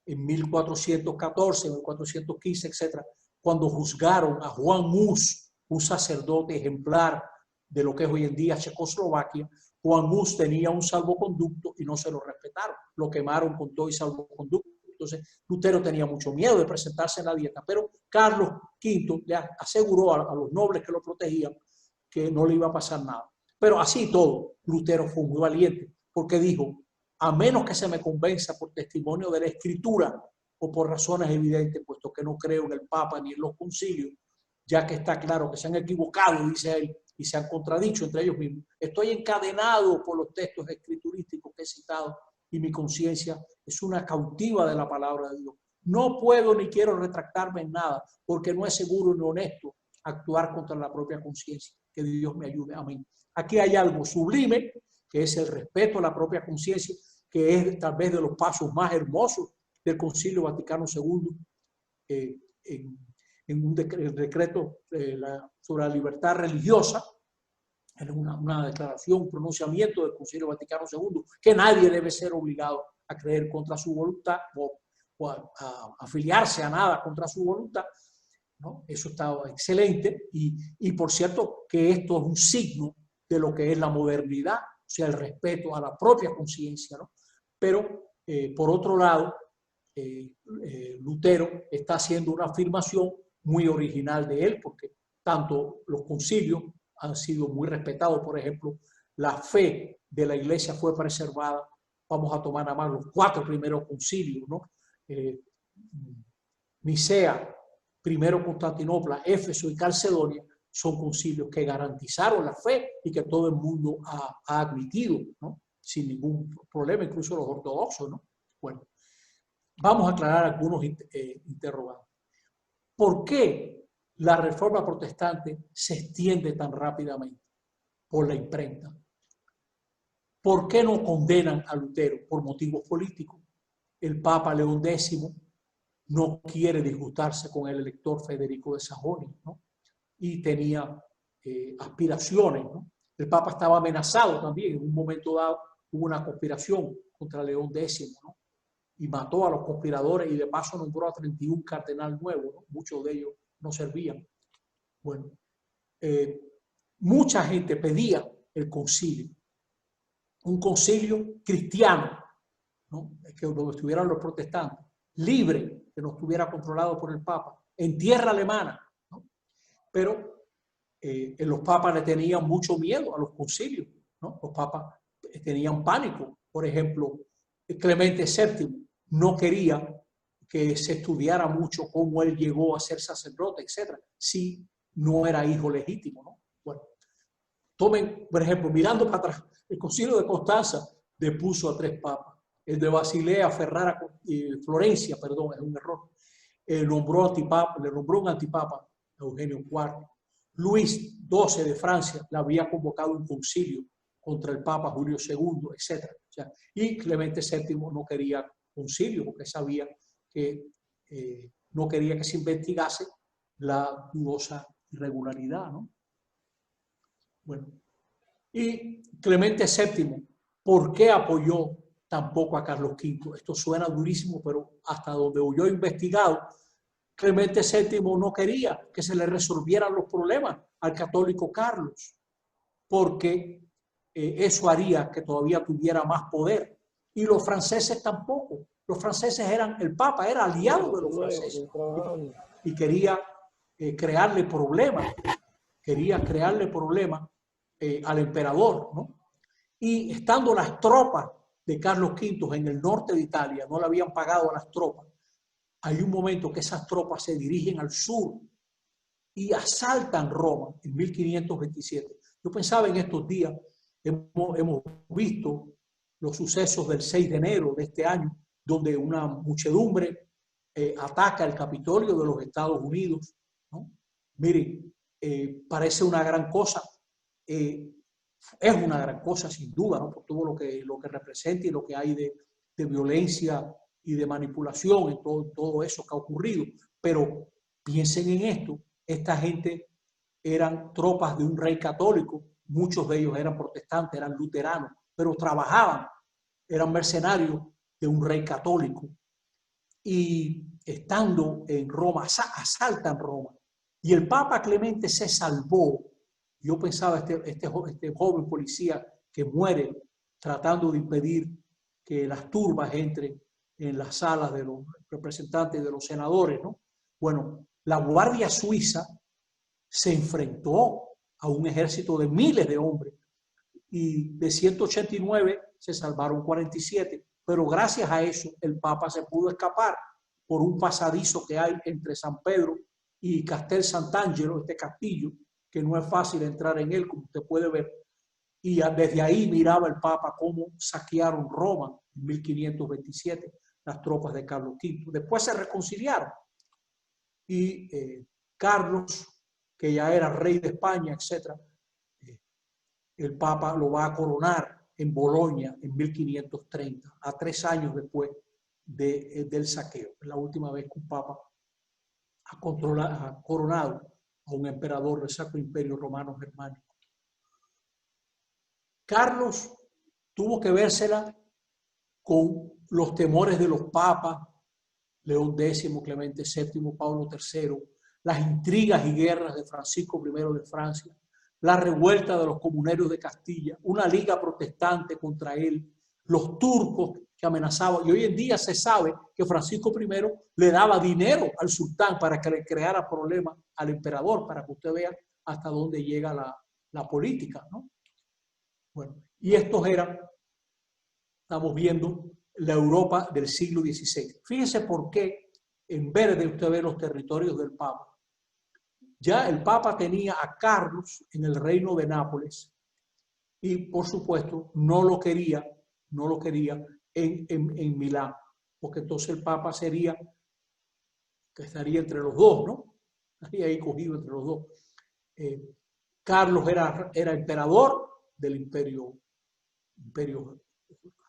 en 1414, 1415, etc., cuando juzgaron a Juan Mus, un sacerdote ejemplar de lo que es hoy en día Checoslovaquia, Juan Mus tenía un salvoconducto y no se lo respetaron. Lo quemaron con todo y salvoconducto. Entonces, Lutero tenía mucho miedo de presentarse en la dieta, pero Carlos V le aseguró a los nobles que lo protegían que no le iba a pasar nada. Pero así todo, Lutero fue muy valiente, porque dijo, a menos que se me convenza por testimonio de la Escritura o por razones evidentes, puesto que no creo en el Papa ni en los concilios, ya que está claro que se han equivocado, dice él, y se han contradicho entre ellos mismos. Estoy encadenado por los textos escriturísticos que he citado y mi conciencia es una cautiva de la palabra de Dios. No puedo ni quiero retractarme en nada porque no es seguro ni honesto actuar contra la propia conciencia. Que Dios me ayude. Amén. Aquí hay algo sublime, que es el respeto a la propia conciencia, que es tal vez de los pasos más hermosos del Concilio Vaticano II, en un decreto sobre la libertad religiosa, en una declaración, un pronunciamiento del Concilio Vaticano II, que nadie debe ser obligado a creer contra su voluntad o a afiliarse a nada contra su voluntad, ¿no? Eso está excelente y por cierto que esto es un signo de lo que es la modernidad, o sea, el respeto a la propia conciencia, ¿no? Pero por otro lado, Lutero está haciendo una afirmación muy original de él, porque tanto los concilios han sido muy respetados. Por ejemplo, la fe de la iglesia fue preservada. Vamos a tomar nada más los 4 primeros concilios, ¿no? Nicea, primero Constantinopla, Éfeso y Calcedonia son concilios que garantizaron la fe y que todo el mundo ha admitido, ¿no? Sin ningún problema, incluso los ortodoxos, ¿no? Bueno, vamos a aclarar algunos interrogantes. ¿Por qué la reforma protestante se extiende tan rápidamente? Por la imprenta. ¿Por qué no condenan a Lutero? Por motivos políticos. El Papa León X no quiere disgustarse con el elector Federico de Sajonia, ¿no? Y tenía aspiraciones, ¿no? El Papa estaba amenazado también. En un momento dado hubo una conspiración contra León X, ¿no? Y mató a los conspiradores y de paso nombró a 31 cardenal nuevos, ¿no? Muchos de ellos no servían. Bueno, mucha gente pedía el concilio, un concilio cristiano, ¿no? Que donde estuvieran los protestantes, libre, que no estuviera controlado por el Papa, en tierra alemana, ¿no? Pero los papas le tenían mucho miedo a los concilios, ¿no? Los papas tenían pánico. Por ejemplo, Clemente VII no quería que se estudiara mucho cómo él llegó a ser sacerdote, etc., si no era hijo legítimo, ¿no? Bueno, tomen, por ejemplo, mirando para atrás, el Concilio de Constanza depuso a 3 papas. El de Basilea, Ferrara, Florencia, perdón, es un error. Le nombró un antipapa, Eugenio IV. Luis XII de Francia le había convocado un concilio contra el Papa Julio II, etc. O sea, y Clemente VII no quería concilio porque sabía que no quería que se investigase la dudosa irregularidad, ¿no? Bueno, y Clemente VII, ¿por qué apoyó tampoco a Carlos V? Esto suena durísimo, pero hasta donde yo he investigado, Clemente VII no quería que se le resolvieran los problemas al católico Carlos, porque eso haría que todavía tuviera más poder. Y los franceses tampoco. Los franceses el Papa era aliado de los franceses y quería crearle problemas. Quería crearle problemas al emperador, ¿no? Y estando las tropas de Carlos V en el norte de Italia, no le habían pagado a las tropas, hay un momento que esas tropas se dirigen al sur y asaltan Roma en 1527. Yo pensaba en estos días, hemos visto los sucesos del 6 de enero de este año, donde una muchedumbre ataca el Capitolio de los Estados Unidos, ¿no? Miren, parece una gran cosa, es una gran cosa sin duda, ¿no? Por todo lo que representa y lo que hay de violencia y de manipulación en todo eso que ha ocurrido. Pero piensen en esto, esta gente eran tropas de un rey católico, muchos de ellos eran protestantes, eran luteranos, pero trabajaban, eran mercenarios de un rey católico. Y estando en Roma, asaltan Roma. Y el Papa Clemente se salvó. Yo pensaba, este joven policía que muere tratando de impedir que las turbas entren en las salas de los representantes de los senadores, ¿no? Bueno, la Guardia Suiza se enfrentó a un ejército de miles de hombres y de 189 se salvaron 47, pero gracias a eso el Papa se pudo escapar por un pasadizo que hay entre San Pedro y Castel Sant'Angelo, este castillo, que no es fácil entrar en él, como usted puede ver, y desde ahí miraba el Papa cómo saquearon Roma en 1527 las tropas de Carlos V. Después se reconciliaron y Carlos, que ya era rey de España, etc., el Papa lo va a coronar en Bolonia en 1530, a 3 años después del saqueo. Es la última vez que un Papa ha coronado a un emperador del Sacro Imperio Romano Germánico. Carlos tuvo que vérsela con los temores de los papas, León X, Clemente VII, Pablo III, las intrigas y guerras de Francisco I de Francia, la revuelta de los comuneros de Castilla, una liga protestante contra él, los turcos que amenazaban. Y hoy en día se sabe que Francisco I le daba dinero al sultán para que le creara problemas al emperador, para que usted vea hasta dónde llega la política, ¿no? Bueno, y estos eran, estamos viendo, la Europa del siglo XVI. Fíjense por qué en verde usted ve los territorios del Papa. Ya el Papa tenía a Carlos en el reino de Nápoles y, por supuesto, no lo quería en Milán, porque entonces el Papa que estaría entre los dos, ¿no? Estaría ahí cogido entre los dos. Carlos era emperador del imperio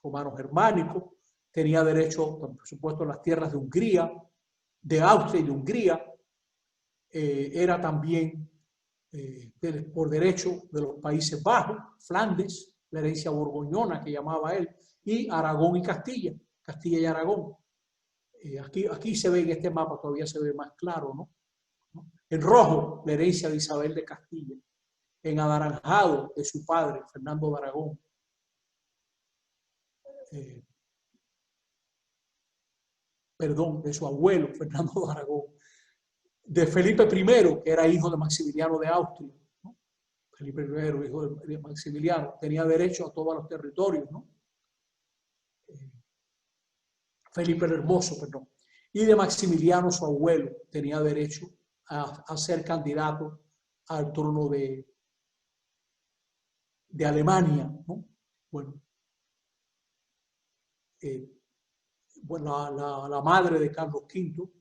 romano germánico, tenía derecho, por supuesto, a las tierras de Hungría, de Austria y de Hungría, era también por derecho de los Países Bajos, Flandes, la herencia borgoñona que llamaba él, y Aragón y Castilla y Aragón. Aquí se ve en este mapa, todavía se ve más claro, ¿no? En rojo, la herencia de Isabel de Castilla. En anaranjado, de su padre, Fernando de Aragón. Perdón, de su abuelo, Fernando de Aragón. De Felipe I, que era hijo de Maximiliano de Austria, ¿no? Felipe I, hijo de Maximiliano, tenía derecho a todos los territorios, ¿no? Felipe el Hermoso, perdón. Y de Maximiliano, su abuelo, tenía derecho a ser candidato al trono de Alemania, ¿no? Bueno, la madre de Carlos V,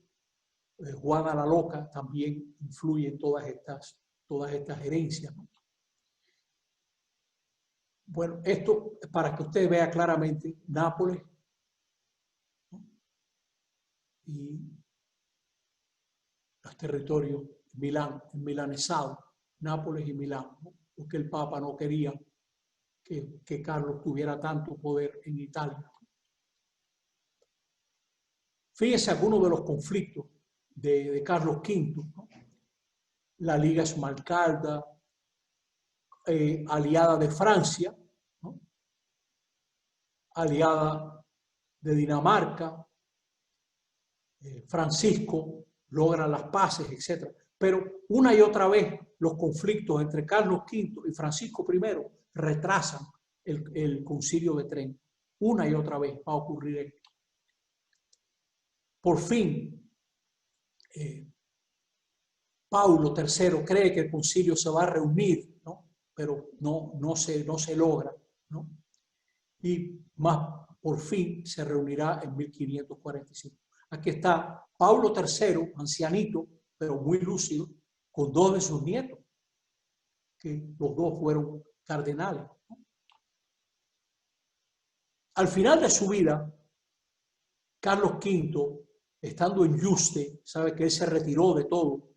Juana la Loca, también influye en todas estas herencias, ¿no? Bueno, esto para que usted vea claramente Nápoles, ¿no? Y los territorios milanesados, Nápoles y Milán, ¿no? Porque el Papa no quería que Carlos tuviera tanto poder en Italia. Fíjense algunos de los conflictos de Carlos V, ¿no? La Liga Esmalcalda, aliada de Francia, ¿no? Aliada de Dinamarca, Francisco logra las paces, etc. Pero una y otra vez los conflictos entre Carlos V y Francisco I retrasan el Concilio de Trento. Una y otra vez va a ocurrir esto. Por fin, Paulo III cree que el concilio se va a reunir, ¿no? Pero no se logra, ¿no? Y más por fin se reunirá en 1545. Aquí está Paulo III, ancianito, pero muy lúcido, con dos de sus nietos, que los dos fueron cardenales, ¿no? Al final de su vida, Carlos V, estando en Yuste, sabe que él se retiró de todo,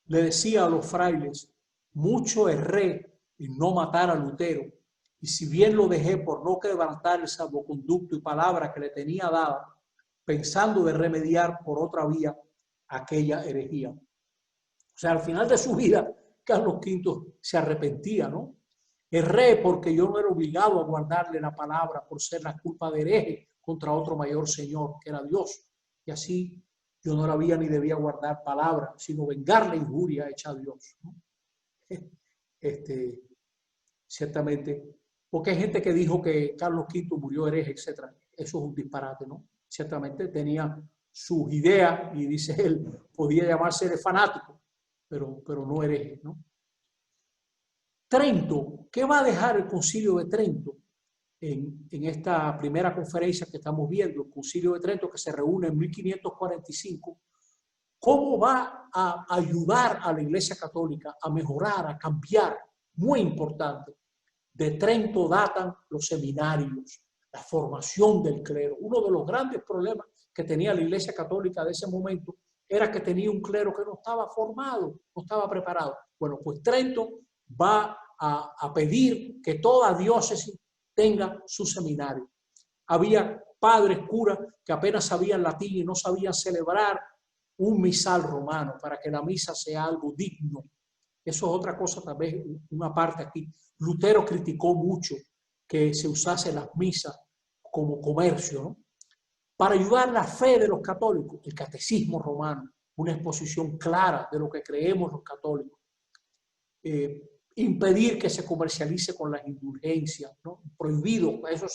le decía a los frailes: mucho erré en no matar a Lutero, y si bien lo dejé por no quebrantar el salvoconducto y palabra que le tenía dada, pensando de remediar por otra vía aquella herejía. O sea, al final de su vida, Carlos V se arrepentía, ¿no? Erré porque yo no era obligado a guardarle la palabra por ser la culpa de hereje contra otro mayor señor, que era Dios. Y así yo no la había ni debía guardar palabra, sino vengar la injuria hecha a Dios, ¿no? Ciertamente, porque hay gente que dijo que Carlos V murió hereje, etc. Eso es un disparate, ¿no? Ciertamente tenía sus ideas y dice él, podía llamarse fanático, pero no hereje, ¿no? Trento, ¿qué va a dejar el Concilio de Trento en esta primera conferencia que estamos viendo? El Concilio de Trento, que se reúne en 1545, ¿cómo va a ayudar a la Iglesia Católica a mejorar, a cambiar? Muy importante. De Trento datan los seminarios, la formación del clero. Uno de los grandes problemas que tenía la Iglesia Católica de ese momento era que tenía un clero que no estaba formado, no estaba preparado. Bueno, pues Trento va a pedir que toda diócesis tenga su seminario. Había padres, curas, que apenas sabían latín y no sabían celebrar un misal romano para que la misa sea algo digno. Eso es otra cosa, tal vez una parte aquí. Lutero criticó mucho que se usase las misas como comercio, ¿no? Para ayudar la fe de los católicos, el catecismo romano, una exposición clara de lo que creemos los católicos. Impedir que se comercialice con las indulgencias, ¿no? Prohibido, eso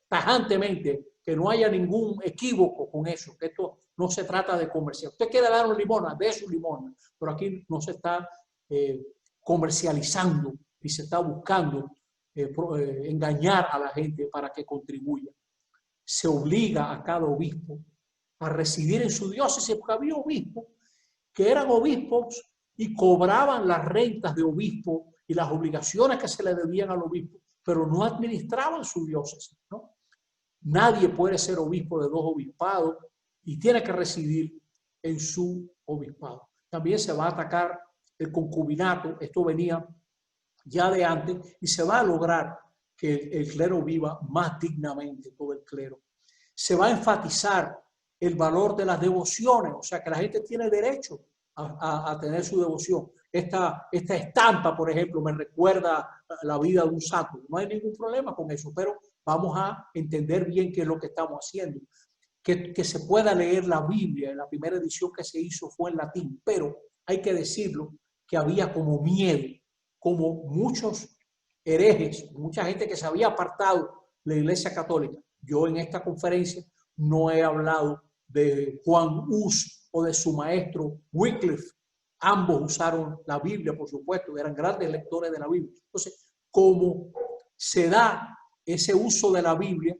tajantemente, que no haya ningún equívoco con eso, que esto no se trata de comercial. Usted quiere dar una limona, dé su limona, pero aquí no se está comercializando y se está buscando engañar a la gente para que contribuya. Se obliga a cada obispo a residir en su diócesis, porque había obispos que eran obispos y cobraban las rentas de obispo y las obligaciones que se le debían al obispo, pero no administraban su diócesis, ¿no? Nadie puede ser obispo de dos obispados y tiene que residir en su obispado. También se va a atacar el concubinato, esto venía ya de antes, y se va a lograr que el clero viva más dignamente, todo el clero. Se va a enfatizar el valor de las devociones, o sea que la gente tiene derecho a tener su devoción. Esta estampa, por ejemplo, me recuerda la vida de un santo. No hay ningún problema con eso, pero vamos a entender bien qué es lo que estamos haciendo. Que se pueda leer la Biblia. En la primera edición que se hizo fue en latín, pero hay que decirlo que había como miedo como muchos herejes, mucha gente que se había apartado de la Iglesia Católica. Yo en esta conferencia no he hablado de Juan Hus o de su maestro Wycliffe. Ambos usaron la Biblia, por supuesto, eran grandes lectores de la Biblia. Entonces, como se da ese uso de la Biblia,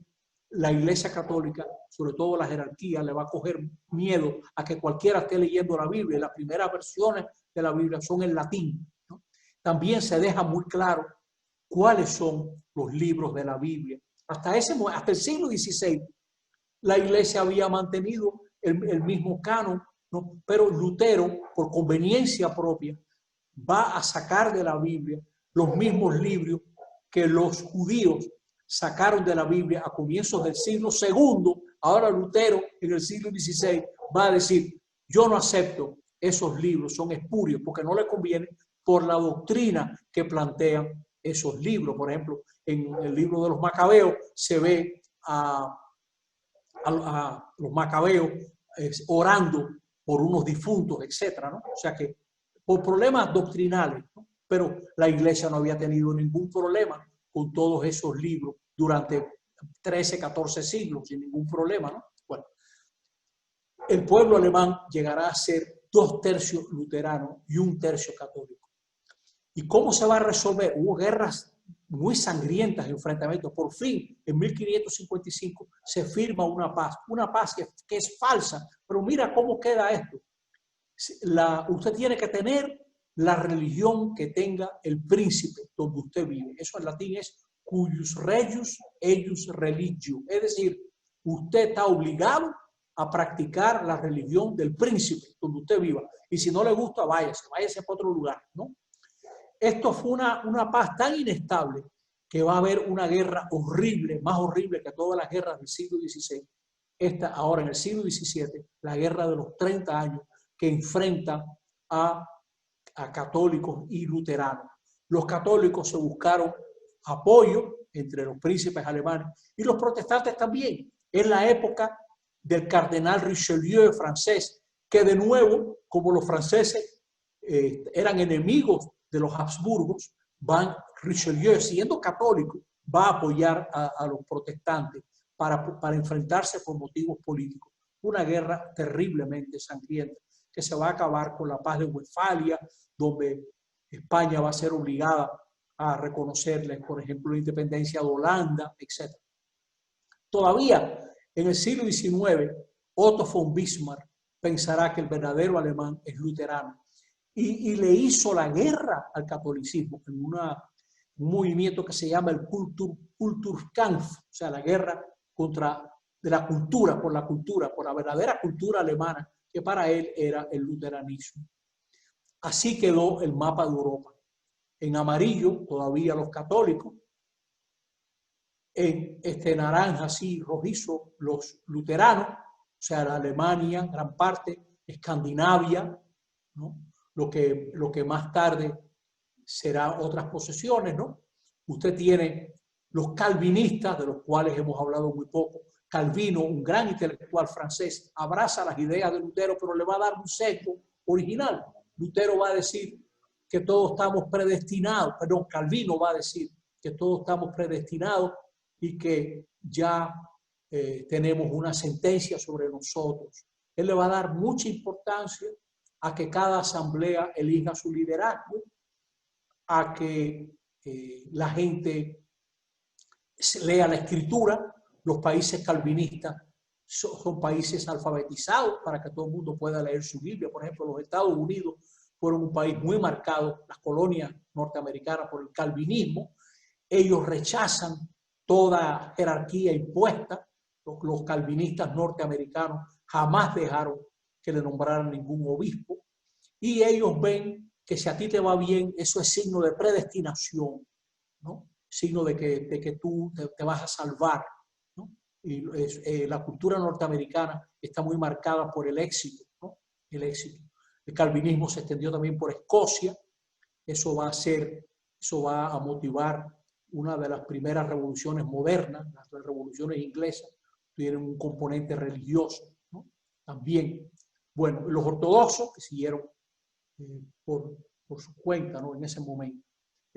la Iglesia Católica, sobre todo la jerarquía, le va a coger miedo a que cualquiera esté leyendo la Biblia. Las primeras versiones de la Biblia son en latín, ¿no? También se deja muy claro cuáles son los libros de la Biblia. Hasta el siglo XVI, la Iglesia había mantenido el mismo canon, ¿no? Pero Lutero, por conveniencia propia, va a sacar de la Biblia los mismos libros que los judíos sacaron de la Biblia a comienzos del siglo II. Ahora Lutero, en el siglo XVI, va a decir: yo no acepto esos libros, son espurios, porque no le conviene por la doctrina que plantean esos libros. Por ejemplo, en el libro de los Macabeos se ve a los Macabeos orando por unos difuntos, etcétera, ¿no? O sea que por problemas doctrinales, ¿no? Pero la Iglesia no había tenido ningún problema con todos esos libros durante 13, 14 siglos, sin ningún problema, ¿no? Bueno, el pueblo alemán llegará a ser 2/3 luterano y 1/3 católico. ¿Y cómo se va a resolver? Hubo guerras muy sangrientas, enfrentamientos. Por fin, en 1555, se firma una paz que es falsa. Pero mira cómo queda esto. Usted tiene que tener la religión que tenga el príncipe donde usted vive. Eso en latín es cuius regius eius religio. Es decir, usted está obligado a practicar la religión del príncipe donde usted viva. Y si no le gusta, váyase para otro lugar, ¿no? Esto fue una paz tan inestable que va a haber una guerra horrible, más horrible que todas las guerras del siglo XVI. Esta ahora en el siglo XVII, la guerra de los 30 años que enfrenta a católicos y luteranos. Los católicos se buscaron apoyo entre los príncipes alemanes y los protestantes también. Es la época del cardenal Richelieu francés, que de nuevo, como los franceses eran enemigos de los Habsburgos, Richelieu, siendo católico, va a apoyar a los protestantes para enfrentarse por motivos políticos. Una guerra terriblemente sangrienta que se va a acabar con la paz de Westfalia, donde España va a ser obligada a reconocerle, por ejemplo, la independencia de Holanda, etc. Todavía en el siglo XIX, Otto von Bismarck pensará que el verdadero alemán es luterano y le hizo la guerra al catolicismo en un movimiento que se llama el Kulturkampf, o sea, la guerra de la cultura, por la verdadera cultura alemana, que para él era el luteranismo. Así quedó el mapa de Europa. En amarillo todavía los católicos, en naranja así rojizo los luteranos, o sea, la Alemania, gran parte, Escandinavia, ¿no? Lo que más tarde será otras posesiones, ¿no? Usted tiene los calvinistas, de los cuales hemos hablado muy poco. Calvino, un gran intelectual francés, abraza las ideas de Lutero, pero le va a dar un sesgo original. Lutero va a decir que todos estamos predestinados, perdón, Calvino va a decir que todos estamos predestinados y que ya tenemos una sentencia sobre nosotros. Él le va a dar mucha importancia a que cada asamblea elija su liderazgo, a que la gente lea la escritura. Los países calvinistas son países alfabetizados para que todo el mundo pueda leer su Biblia. Por ejemplo, los Estados Unidos fueron un país muy marcado, las colonias norteamericanas, por el calvinismo. Ellos rechazan toda jerarquía impuesta. Los calvinistas norteamericanos jamás dejaron que le nombraran ningún obispo. Y ellos ven que si a ti te va bien, eso es signo de predestinación, ¿no? Signo de que tú te vas a salvar, ¿no? Y la cultura norteamericana está muy marcada por el éxito, ¿no? El éxito. El calvinismo se extendió también por Escocia. Eso va a motivar una de las primeras revoluciones modernas. Las revoluciones inglesas tienen un componente religioso, ¿no? También, bueno, los ortodoxos que siguieron por su cuenta, ¿no? En ese momento.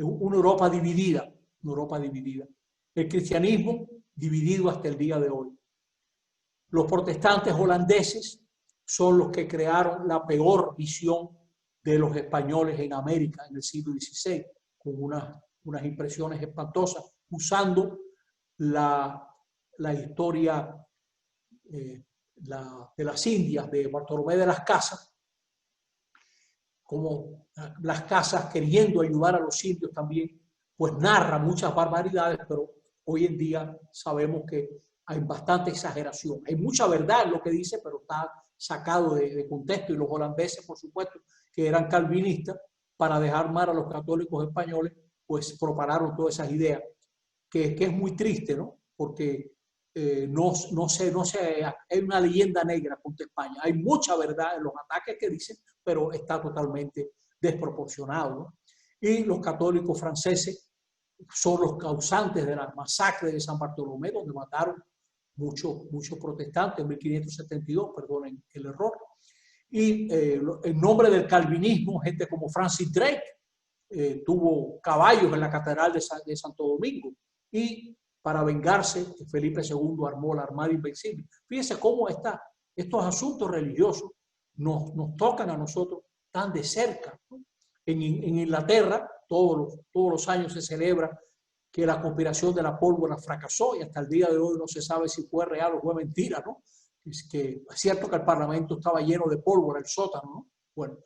una Europa dividida, una Europa dividida. El cristianismo dividido hasta el día de hoy. Los protestantes holandeses son los que crearon la peor visión de los españoles en América en el siglo XVI, con unas impresiones espantosas, usando la historia de las Indias de Bartolomé de las Casas, como las casas queriendo ayudar a los indios también, pues narra muchas barbaridades, pero hoy en día sabemos que hay bastante exageración. Hay mucha verdad en lo que dice, pero está sacado de contexto, y los holandeses, por supuesto, que eran calvinistas, para dejar mal a los católicos españoles, pues propagaron todas esas ideas, que es muy triste, ¿no? Porque no hay una leyenda negra contra España. Hay mucha verdad en los ataques que dicen, pero está totalmente desproporcionado, ¿no? Y los católicos franceses son los causantes de la masacre de San Bartolomé, donde mataron muchos protestantes en 1572, perdonen el error. Y en nombre del calvinismo, gente como Francis Drake tuvo caballos en la catedral de Santo Domingo, y para vengarse, Felipe II armó la Armada Invencible. Fíjense cómo estos asuntos religiosos nos tocan a nosotros tan de cerca, ¿no? En Inglaterra, todos los años se celebra que la conspiración de la pólvora fracasó, y hasta el día de hoy no se sabe si fue real o fue mentira, ¿no? Es cierto que el Parlamento estaba lleno de pólvora, el sótano, ¿no? Bueno,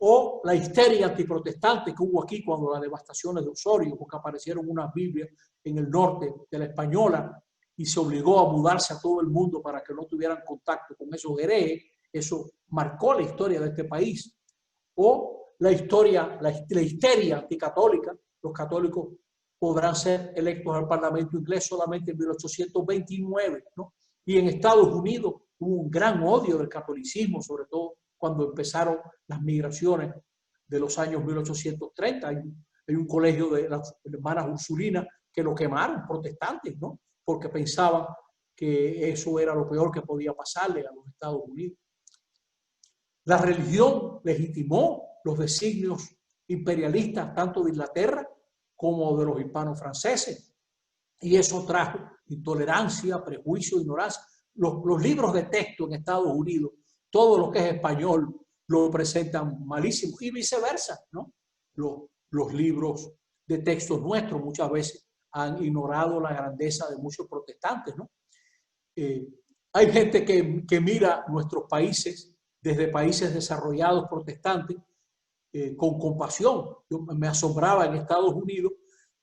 o la histeria antiprotestante que hubo aquí cuando las devastaciones de Osorio, porque aparecieron unas Biblias en el norte de la Española y se obligó a mudarse a todo el mundo para que no tuvieran contacto con esos herejes. Eso marcó la historia de este país. O la histeria anticatólica. Los católicos podrán ser electos al Parlamento inglés solamente en 1829, ¿no? Y en Estados Unidos hubo un gran odio del catolicismo, sobre todo cuando empezaron las migraciones de los años 1830. Hay un colegio de las hermanas Ursulinas que lo quemaron, protestantes, ¿no? Porque pensaban que eso era lo peor que podía pasarle a los Estados Unidos. La religión legitimó los designios imperialistas tanto de Inglaterra como de los hispanos franceses, y eso trajo intolerancia, prejuicio, ignorancia. Los libros de texto en Estados Unidos, todo lo que es español, lo presentan malísimo, y viceversa, ¿no? Los libros de textos nuestros muchas veces han ignorado la grandeza de muchos protestantes, ¿no? Hay gente que mira nuestros países desde países desarrollados protestantes con compasión. Yo me asombraba en Estados Unidos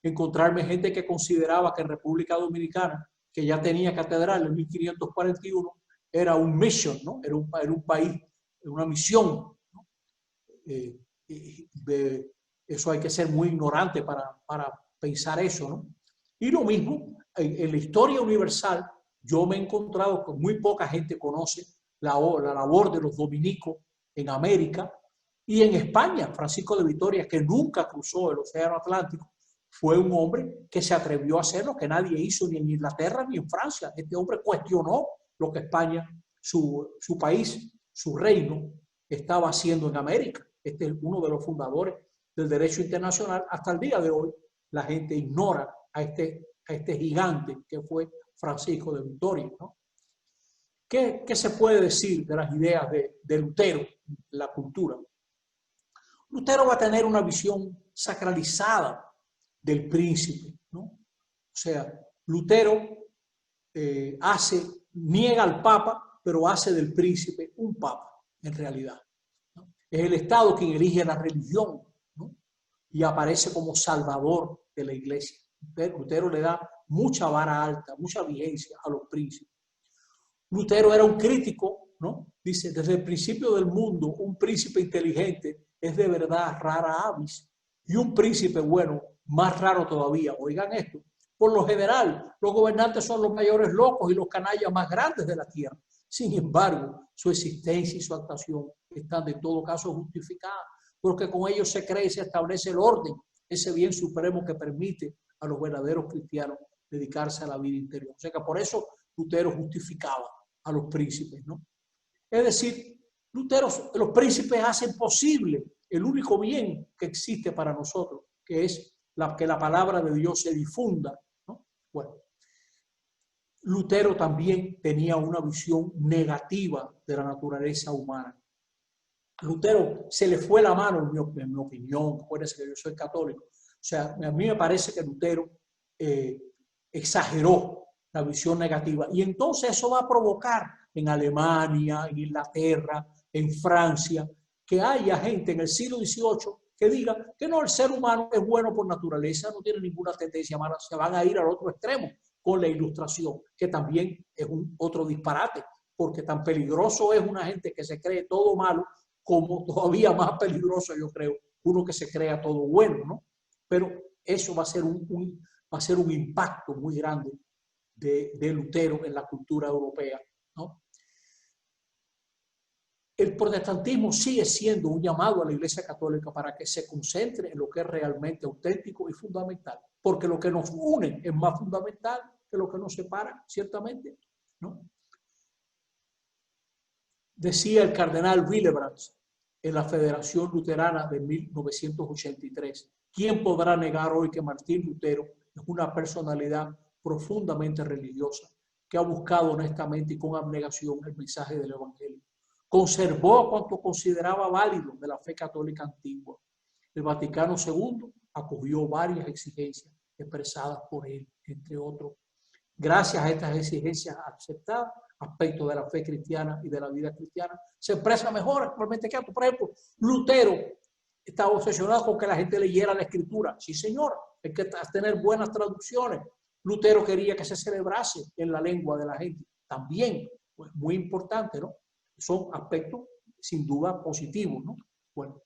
encontrarme gente que consideraba que República Dominicana, que ya tenía catedral en 1541, era un mission, ¿no? Era un país, una misión, ¿no? Eso hay que ser muy ignorante para pensar eso, ¿no? Y lo mismo, en la historia universal, yo me he encontrado con muy poca gente conoce la labor de los dominicos en América y en España. Francisco de Vitoria, que nunca cruzó el Océano Atlántico, fue un hombre que se atrevió a hacer lo que nadie hizo ni en Inglaterra ni en Francia. Este hombre cuestionó lo que España, su país, su reino, estaba haciendo en América. Este es uno de los fundadores del derecho internacional. Hasta el día de hoy la gente ignora a este gigante que fue Francisco de Vitoria, ¿no? ¿Qué se puede decir de las ideas de Lutero en la cultura? Lutero va a tener una visión sacralizada del príncipe, ¿no? O sea, Lutero niega al Papa, pero hace del príncipe un Papa, en realidad, ¿no? Es el Estado quien elige la religión, ¿no? Y aparece como salvador de la Iglesia. Lutero le da mucha vara alta, mucha vigencia a los príncipes. Lutero era un crítico, ¿no? Dice, desde el principio del mundo, un príncipe inteligente es de verdad rara avis, y un príncipe bueno, más raro todavía. Oigan esto, por lo general, los gobernantes son los mayores locos y los canallas más grandes de la tierra. Sin embargo, su existencia y su actuación están de todo caso justificadas, porque con ellos se cree y se establece el orden, ese bien supremo que permite a los verdaderos cristianos dedicarse a la vida interior. O sea que por eso Lutero justificaba a los príncipes, ¿no? Es decir, los príncipes hacen posible el único bien que existe para nosotros, que es que la palabra de Dios se difunda, ¿no? Bueno, Lutero también tenía una visión negativa de la naturaleza humana. A Lutero se le fue la mano, en mi opinión, acuérdense que yo soy católico. O sea, a mí me parece que Lutero exageró la visión negativa. Y entonces eso va a provocar en Alemania, en Inglaterra, en Francia, que haya gente en el siglo XVIII que diga que no, el ser humano es bueno por naturaleza, no tiene ninguna tendencia mala, se van a ir al otro extremo con la ilustración, que también es otro disparate, porque tan peligroso es una gente que se cree todo malo, como todavía más peligroso, yo creo, uno que se crea todo bueno, ¿no? Pero eso va a ser un impacto muy grande de Lutero en la cultura europea, ¿no? El protestantismo sigue siendo un llamado a la Iglesia Católica para que se concentre en lo que es realmente auténtico y fundamental, porque lo que nos une es más fundamental que lo que nos separa, ciertamente, ¿no? Decía el cardenal Willebrand en la Federación Luterana de 1983, ¿quién podrá negar hoy que Martín Lutero es una personalidad profundamente religiosa que ha buscado honestamente y con abnegación el mensaje del Evangelio? Conservó cuanto consideraba válido de la fe católica antigua. El Vaticano II acogió varias exigencias expresadas por él, entre otros. Gracias a estas exigencias aceptadas, aspectos de la fe cristiana y de la vida cristiana se expresa mejor actualmente que antes. Por ejemplo, Lutero estaba obsesionado con que la gente leyera la Escritura. Sí, señor, hay que tener buenas traducciones. Lutero quería que se celebrase en la lengua de la gente. También, pues, muy importante, ¿no? Son aspectos sin duda positivos, ¿no? Bueno,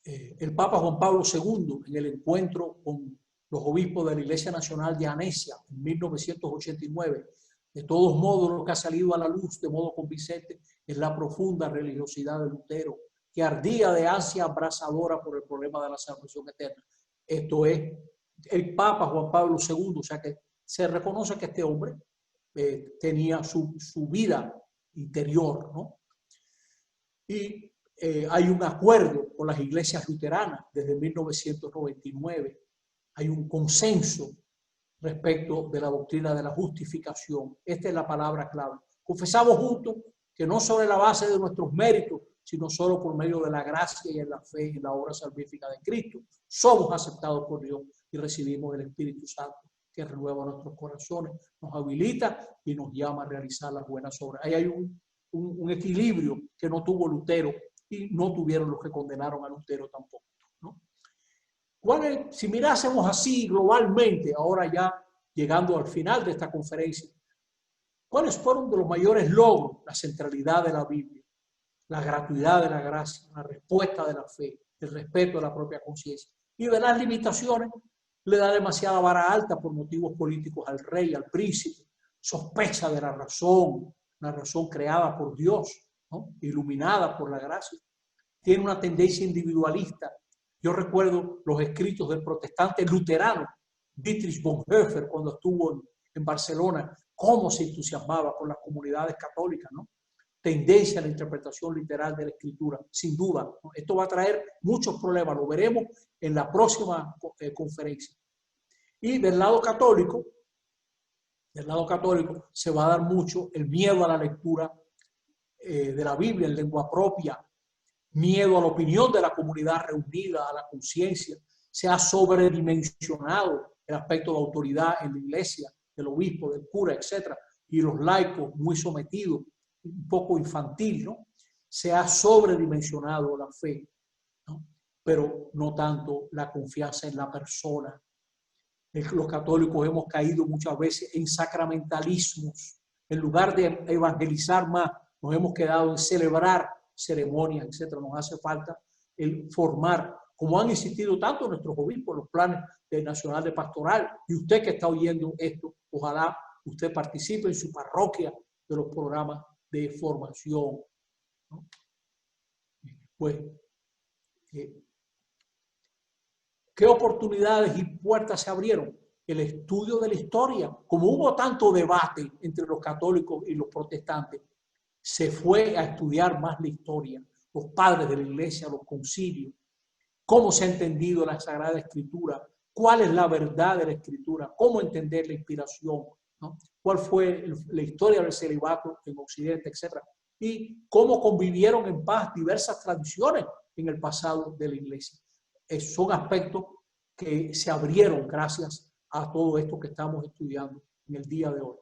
el Papa Juan Pablo II, en el encuentro con los obispos de la Iglesia Nacional de Anesia en 1989, de todos modos lo que ha salido a la luz de modo convincente es la profunda religiosidad de Lutero, que ardía de ansia abrasadora por el problema de la salvación eterna. Esto es el Papa Juan Pablo II, o sea que se reconoce que este hombre tenía su vida interior, ¿no? Y hay un acuerdo con las iglesias luteranas desde 1999. Hay un consenso respecto de la doctrina de la justificación. Esta es la palabra clave. Confesamos juntos que no sobre la base de nuestros méritos, sino solo por medio de la gracia y en la fe y la obra salvífica de Cristo, somos aceptados por Dios y recibimos el Espíritu Santo que renueva nuestros corazones, nos habilita y nos llama a realizar las buenas obras. Ahí hay un equilibrio que no tuvo Lutero y no tuvieron los que condenaron a Lutero tampoco, ¿no? Si mirásemos así globalmente, ahora ya llegando al final de esta conferencia, ¿cuáles fueron de los mayores logros? La centralidad de la Biblia, la gratuidad de la gracia, la respuesta de la fe, el respeto a la propia conciencia. Y de las limitaciones, le da demasiada vara alta por motivos políticos al rey, al príncipe, sospecha de la razón creada por Dios, ¿no? Iluminada por la gracia. Tiene una tendencia individualista. Yo recuerdo los escritos del protestante luterano Dietrich Bonhoeffer cuando estuvo en Barcelona, cómo se entusiasmaba con las comunidades católicas, ¿no? Tendencia a la interpretación literal de la Escritura, sin duda, ¿no? Esto va a traer muchos problemas, lo veremos en la próxima conferencia. Y del lado católico se va a dar mucho el miedo a la lectura de la Biblia en lengua propia, miedo a la opinión de la comunidad reunida, a la conciencia. Se ha sobredimensionado el aspecto de autoridad en la iglesia, del obispo, del cura, etc. Y los laicos muy sometidos, un poco infantil, ¿no? Se ha sobredimensionado la fe, ¿no? Pero no tanto la confianza en la persona. Los católicos hemos caído muchas veces en sacramentalismos. En lugar de evangelizar más, nos hemos quedado en celebrar ceremonias, etc. Nos hace falta el formar, como han insistido tanto nuestros obispos, los planes nacional de pastoral. Y usted que está oyendo esto, ojalá usted participe en su parroquia de los programas de formación, ¿no? Pues, ¿qué oportunidades y puertas se abrieron? El estudio de la historia. Como hubo tanto debate entre los católicos y los protestantes, se fue a estudiar más la historia. Los padres de la iglesia, los concilios. cómo se ha entendido la Sagrada Escritura, cuál es la verdad de la Escritura, cómo entender la inspiración, ¿no? Cuál fue la historia del celibato en Occidente, etc. Y cómo convivieron en paz diversas tradiciones en el pasado de la Iglesia. Son aspectos que se abrieron gracias a todo esto que estamos estudiando en el día de hoy.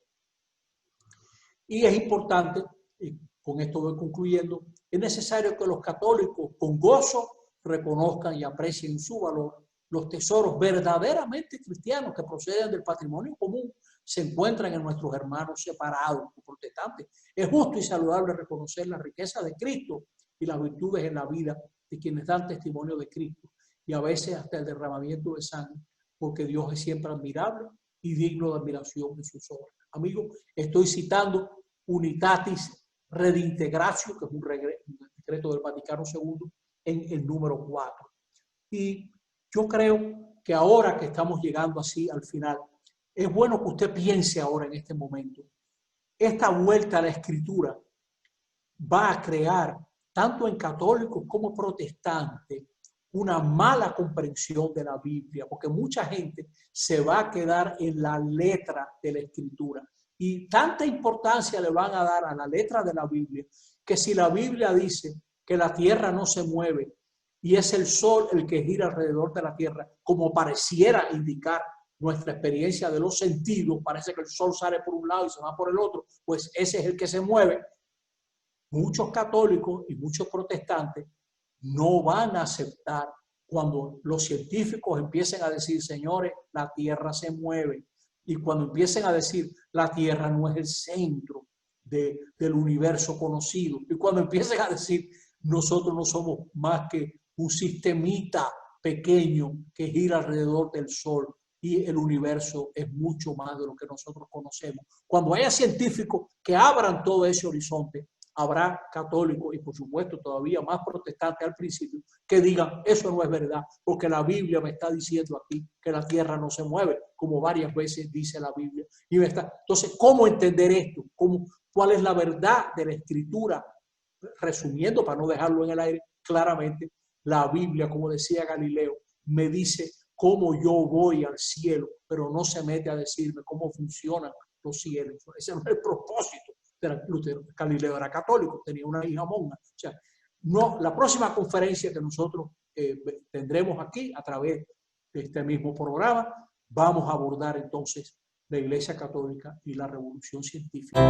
Y es importante, y con esto voy concluyendo, es necesario que los católicos con gozo reconozcan y aprecien su valor los tesoros verdaderamente cristianos que proceden del patrimonio común, se encuentran en nuestros hermanos separados o protestantes. Es justo y saludable reconocer la riqueza de Cristo y las virtudes en la vida de quienes dan testimonio de Cristo, y a veces hasta el derramamiento de sangre, porque Dios es siempre admirable y digno de admiración en sus obras. Amigos, estoy citando Unitatis Redintegratio, que es un decreto del Vaticano II, en el número 4. Y yo creo que ahora que estamos llegando así al final, es bueno que usted piense ahora en este momento. Esta vuelta a la Escritura va a crear, tanto en católicos como protestantes, una mala comprensión de la Biblia, porque mucha gente se va a quedar en la letra de la Escritura. Y tanta importancia le van a dar a la letra de la Biblia, que si la Biblia dice que la tierra no se mueve y es el sol el que gira alrededor de la tierra, como pareciera indicar nuestra experiencia de los sentidos, parece que el sol sale por un lado y se va por el otro, pues ese es el que se mueve. Muchos católicos y muchos protestantes no van a aceptar cuando los científicos empiecen a decir, señores, la tierra se mueve. Y cuando empiecen a decir, la tierra no es el centro del universo conocido. Y cuando empiecen a decir, nosotros no somos más que un sistemita pequeño que gira alrededor del sol y el universo es mucho más de lo que nosotros conocemos. Cuando haya científicos que abran todo ese horizonte, habrá católicos y por supuesto todavía más protestantes al principio que digan eso no es verdad porque la Biblia me está diciendo aquí que la tierra no se mueve, como varias veces dice la Biblia. Y entonces, ¿cómo entender esto? ¿Cuál es la verdad de la Escritura? Resumiendo, para no dejarlo en el aire, claramente la Biblia, como decía Galileo, me dice cómo yo voy al cielo, pero no se mete a decirme cómo funcionan los cielos. Ese no es el propósito. Galileo era católico, tenía una hija monja. O sea, no, la próxima conferencia que nosotros tendremos aquí a través de este mismo programa, vamos a abordar entonces la Iglesia Católica y la Revolución Científica.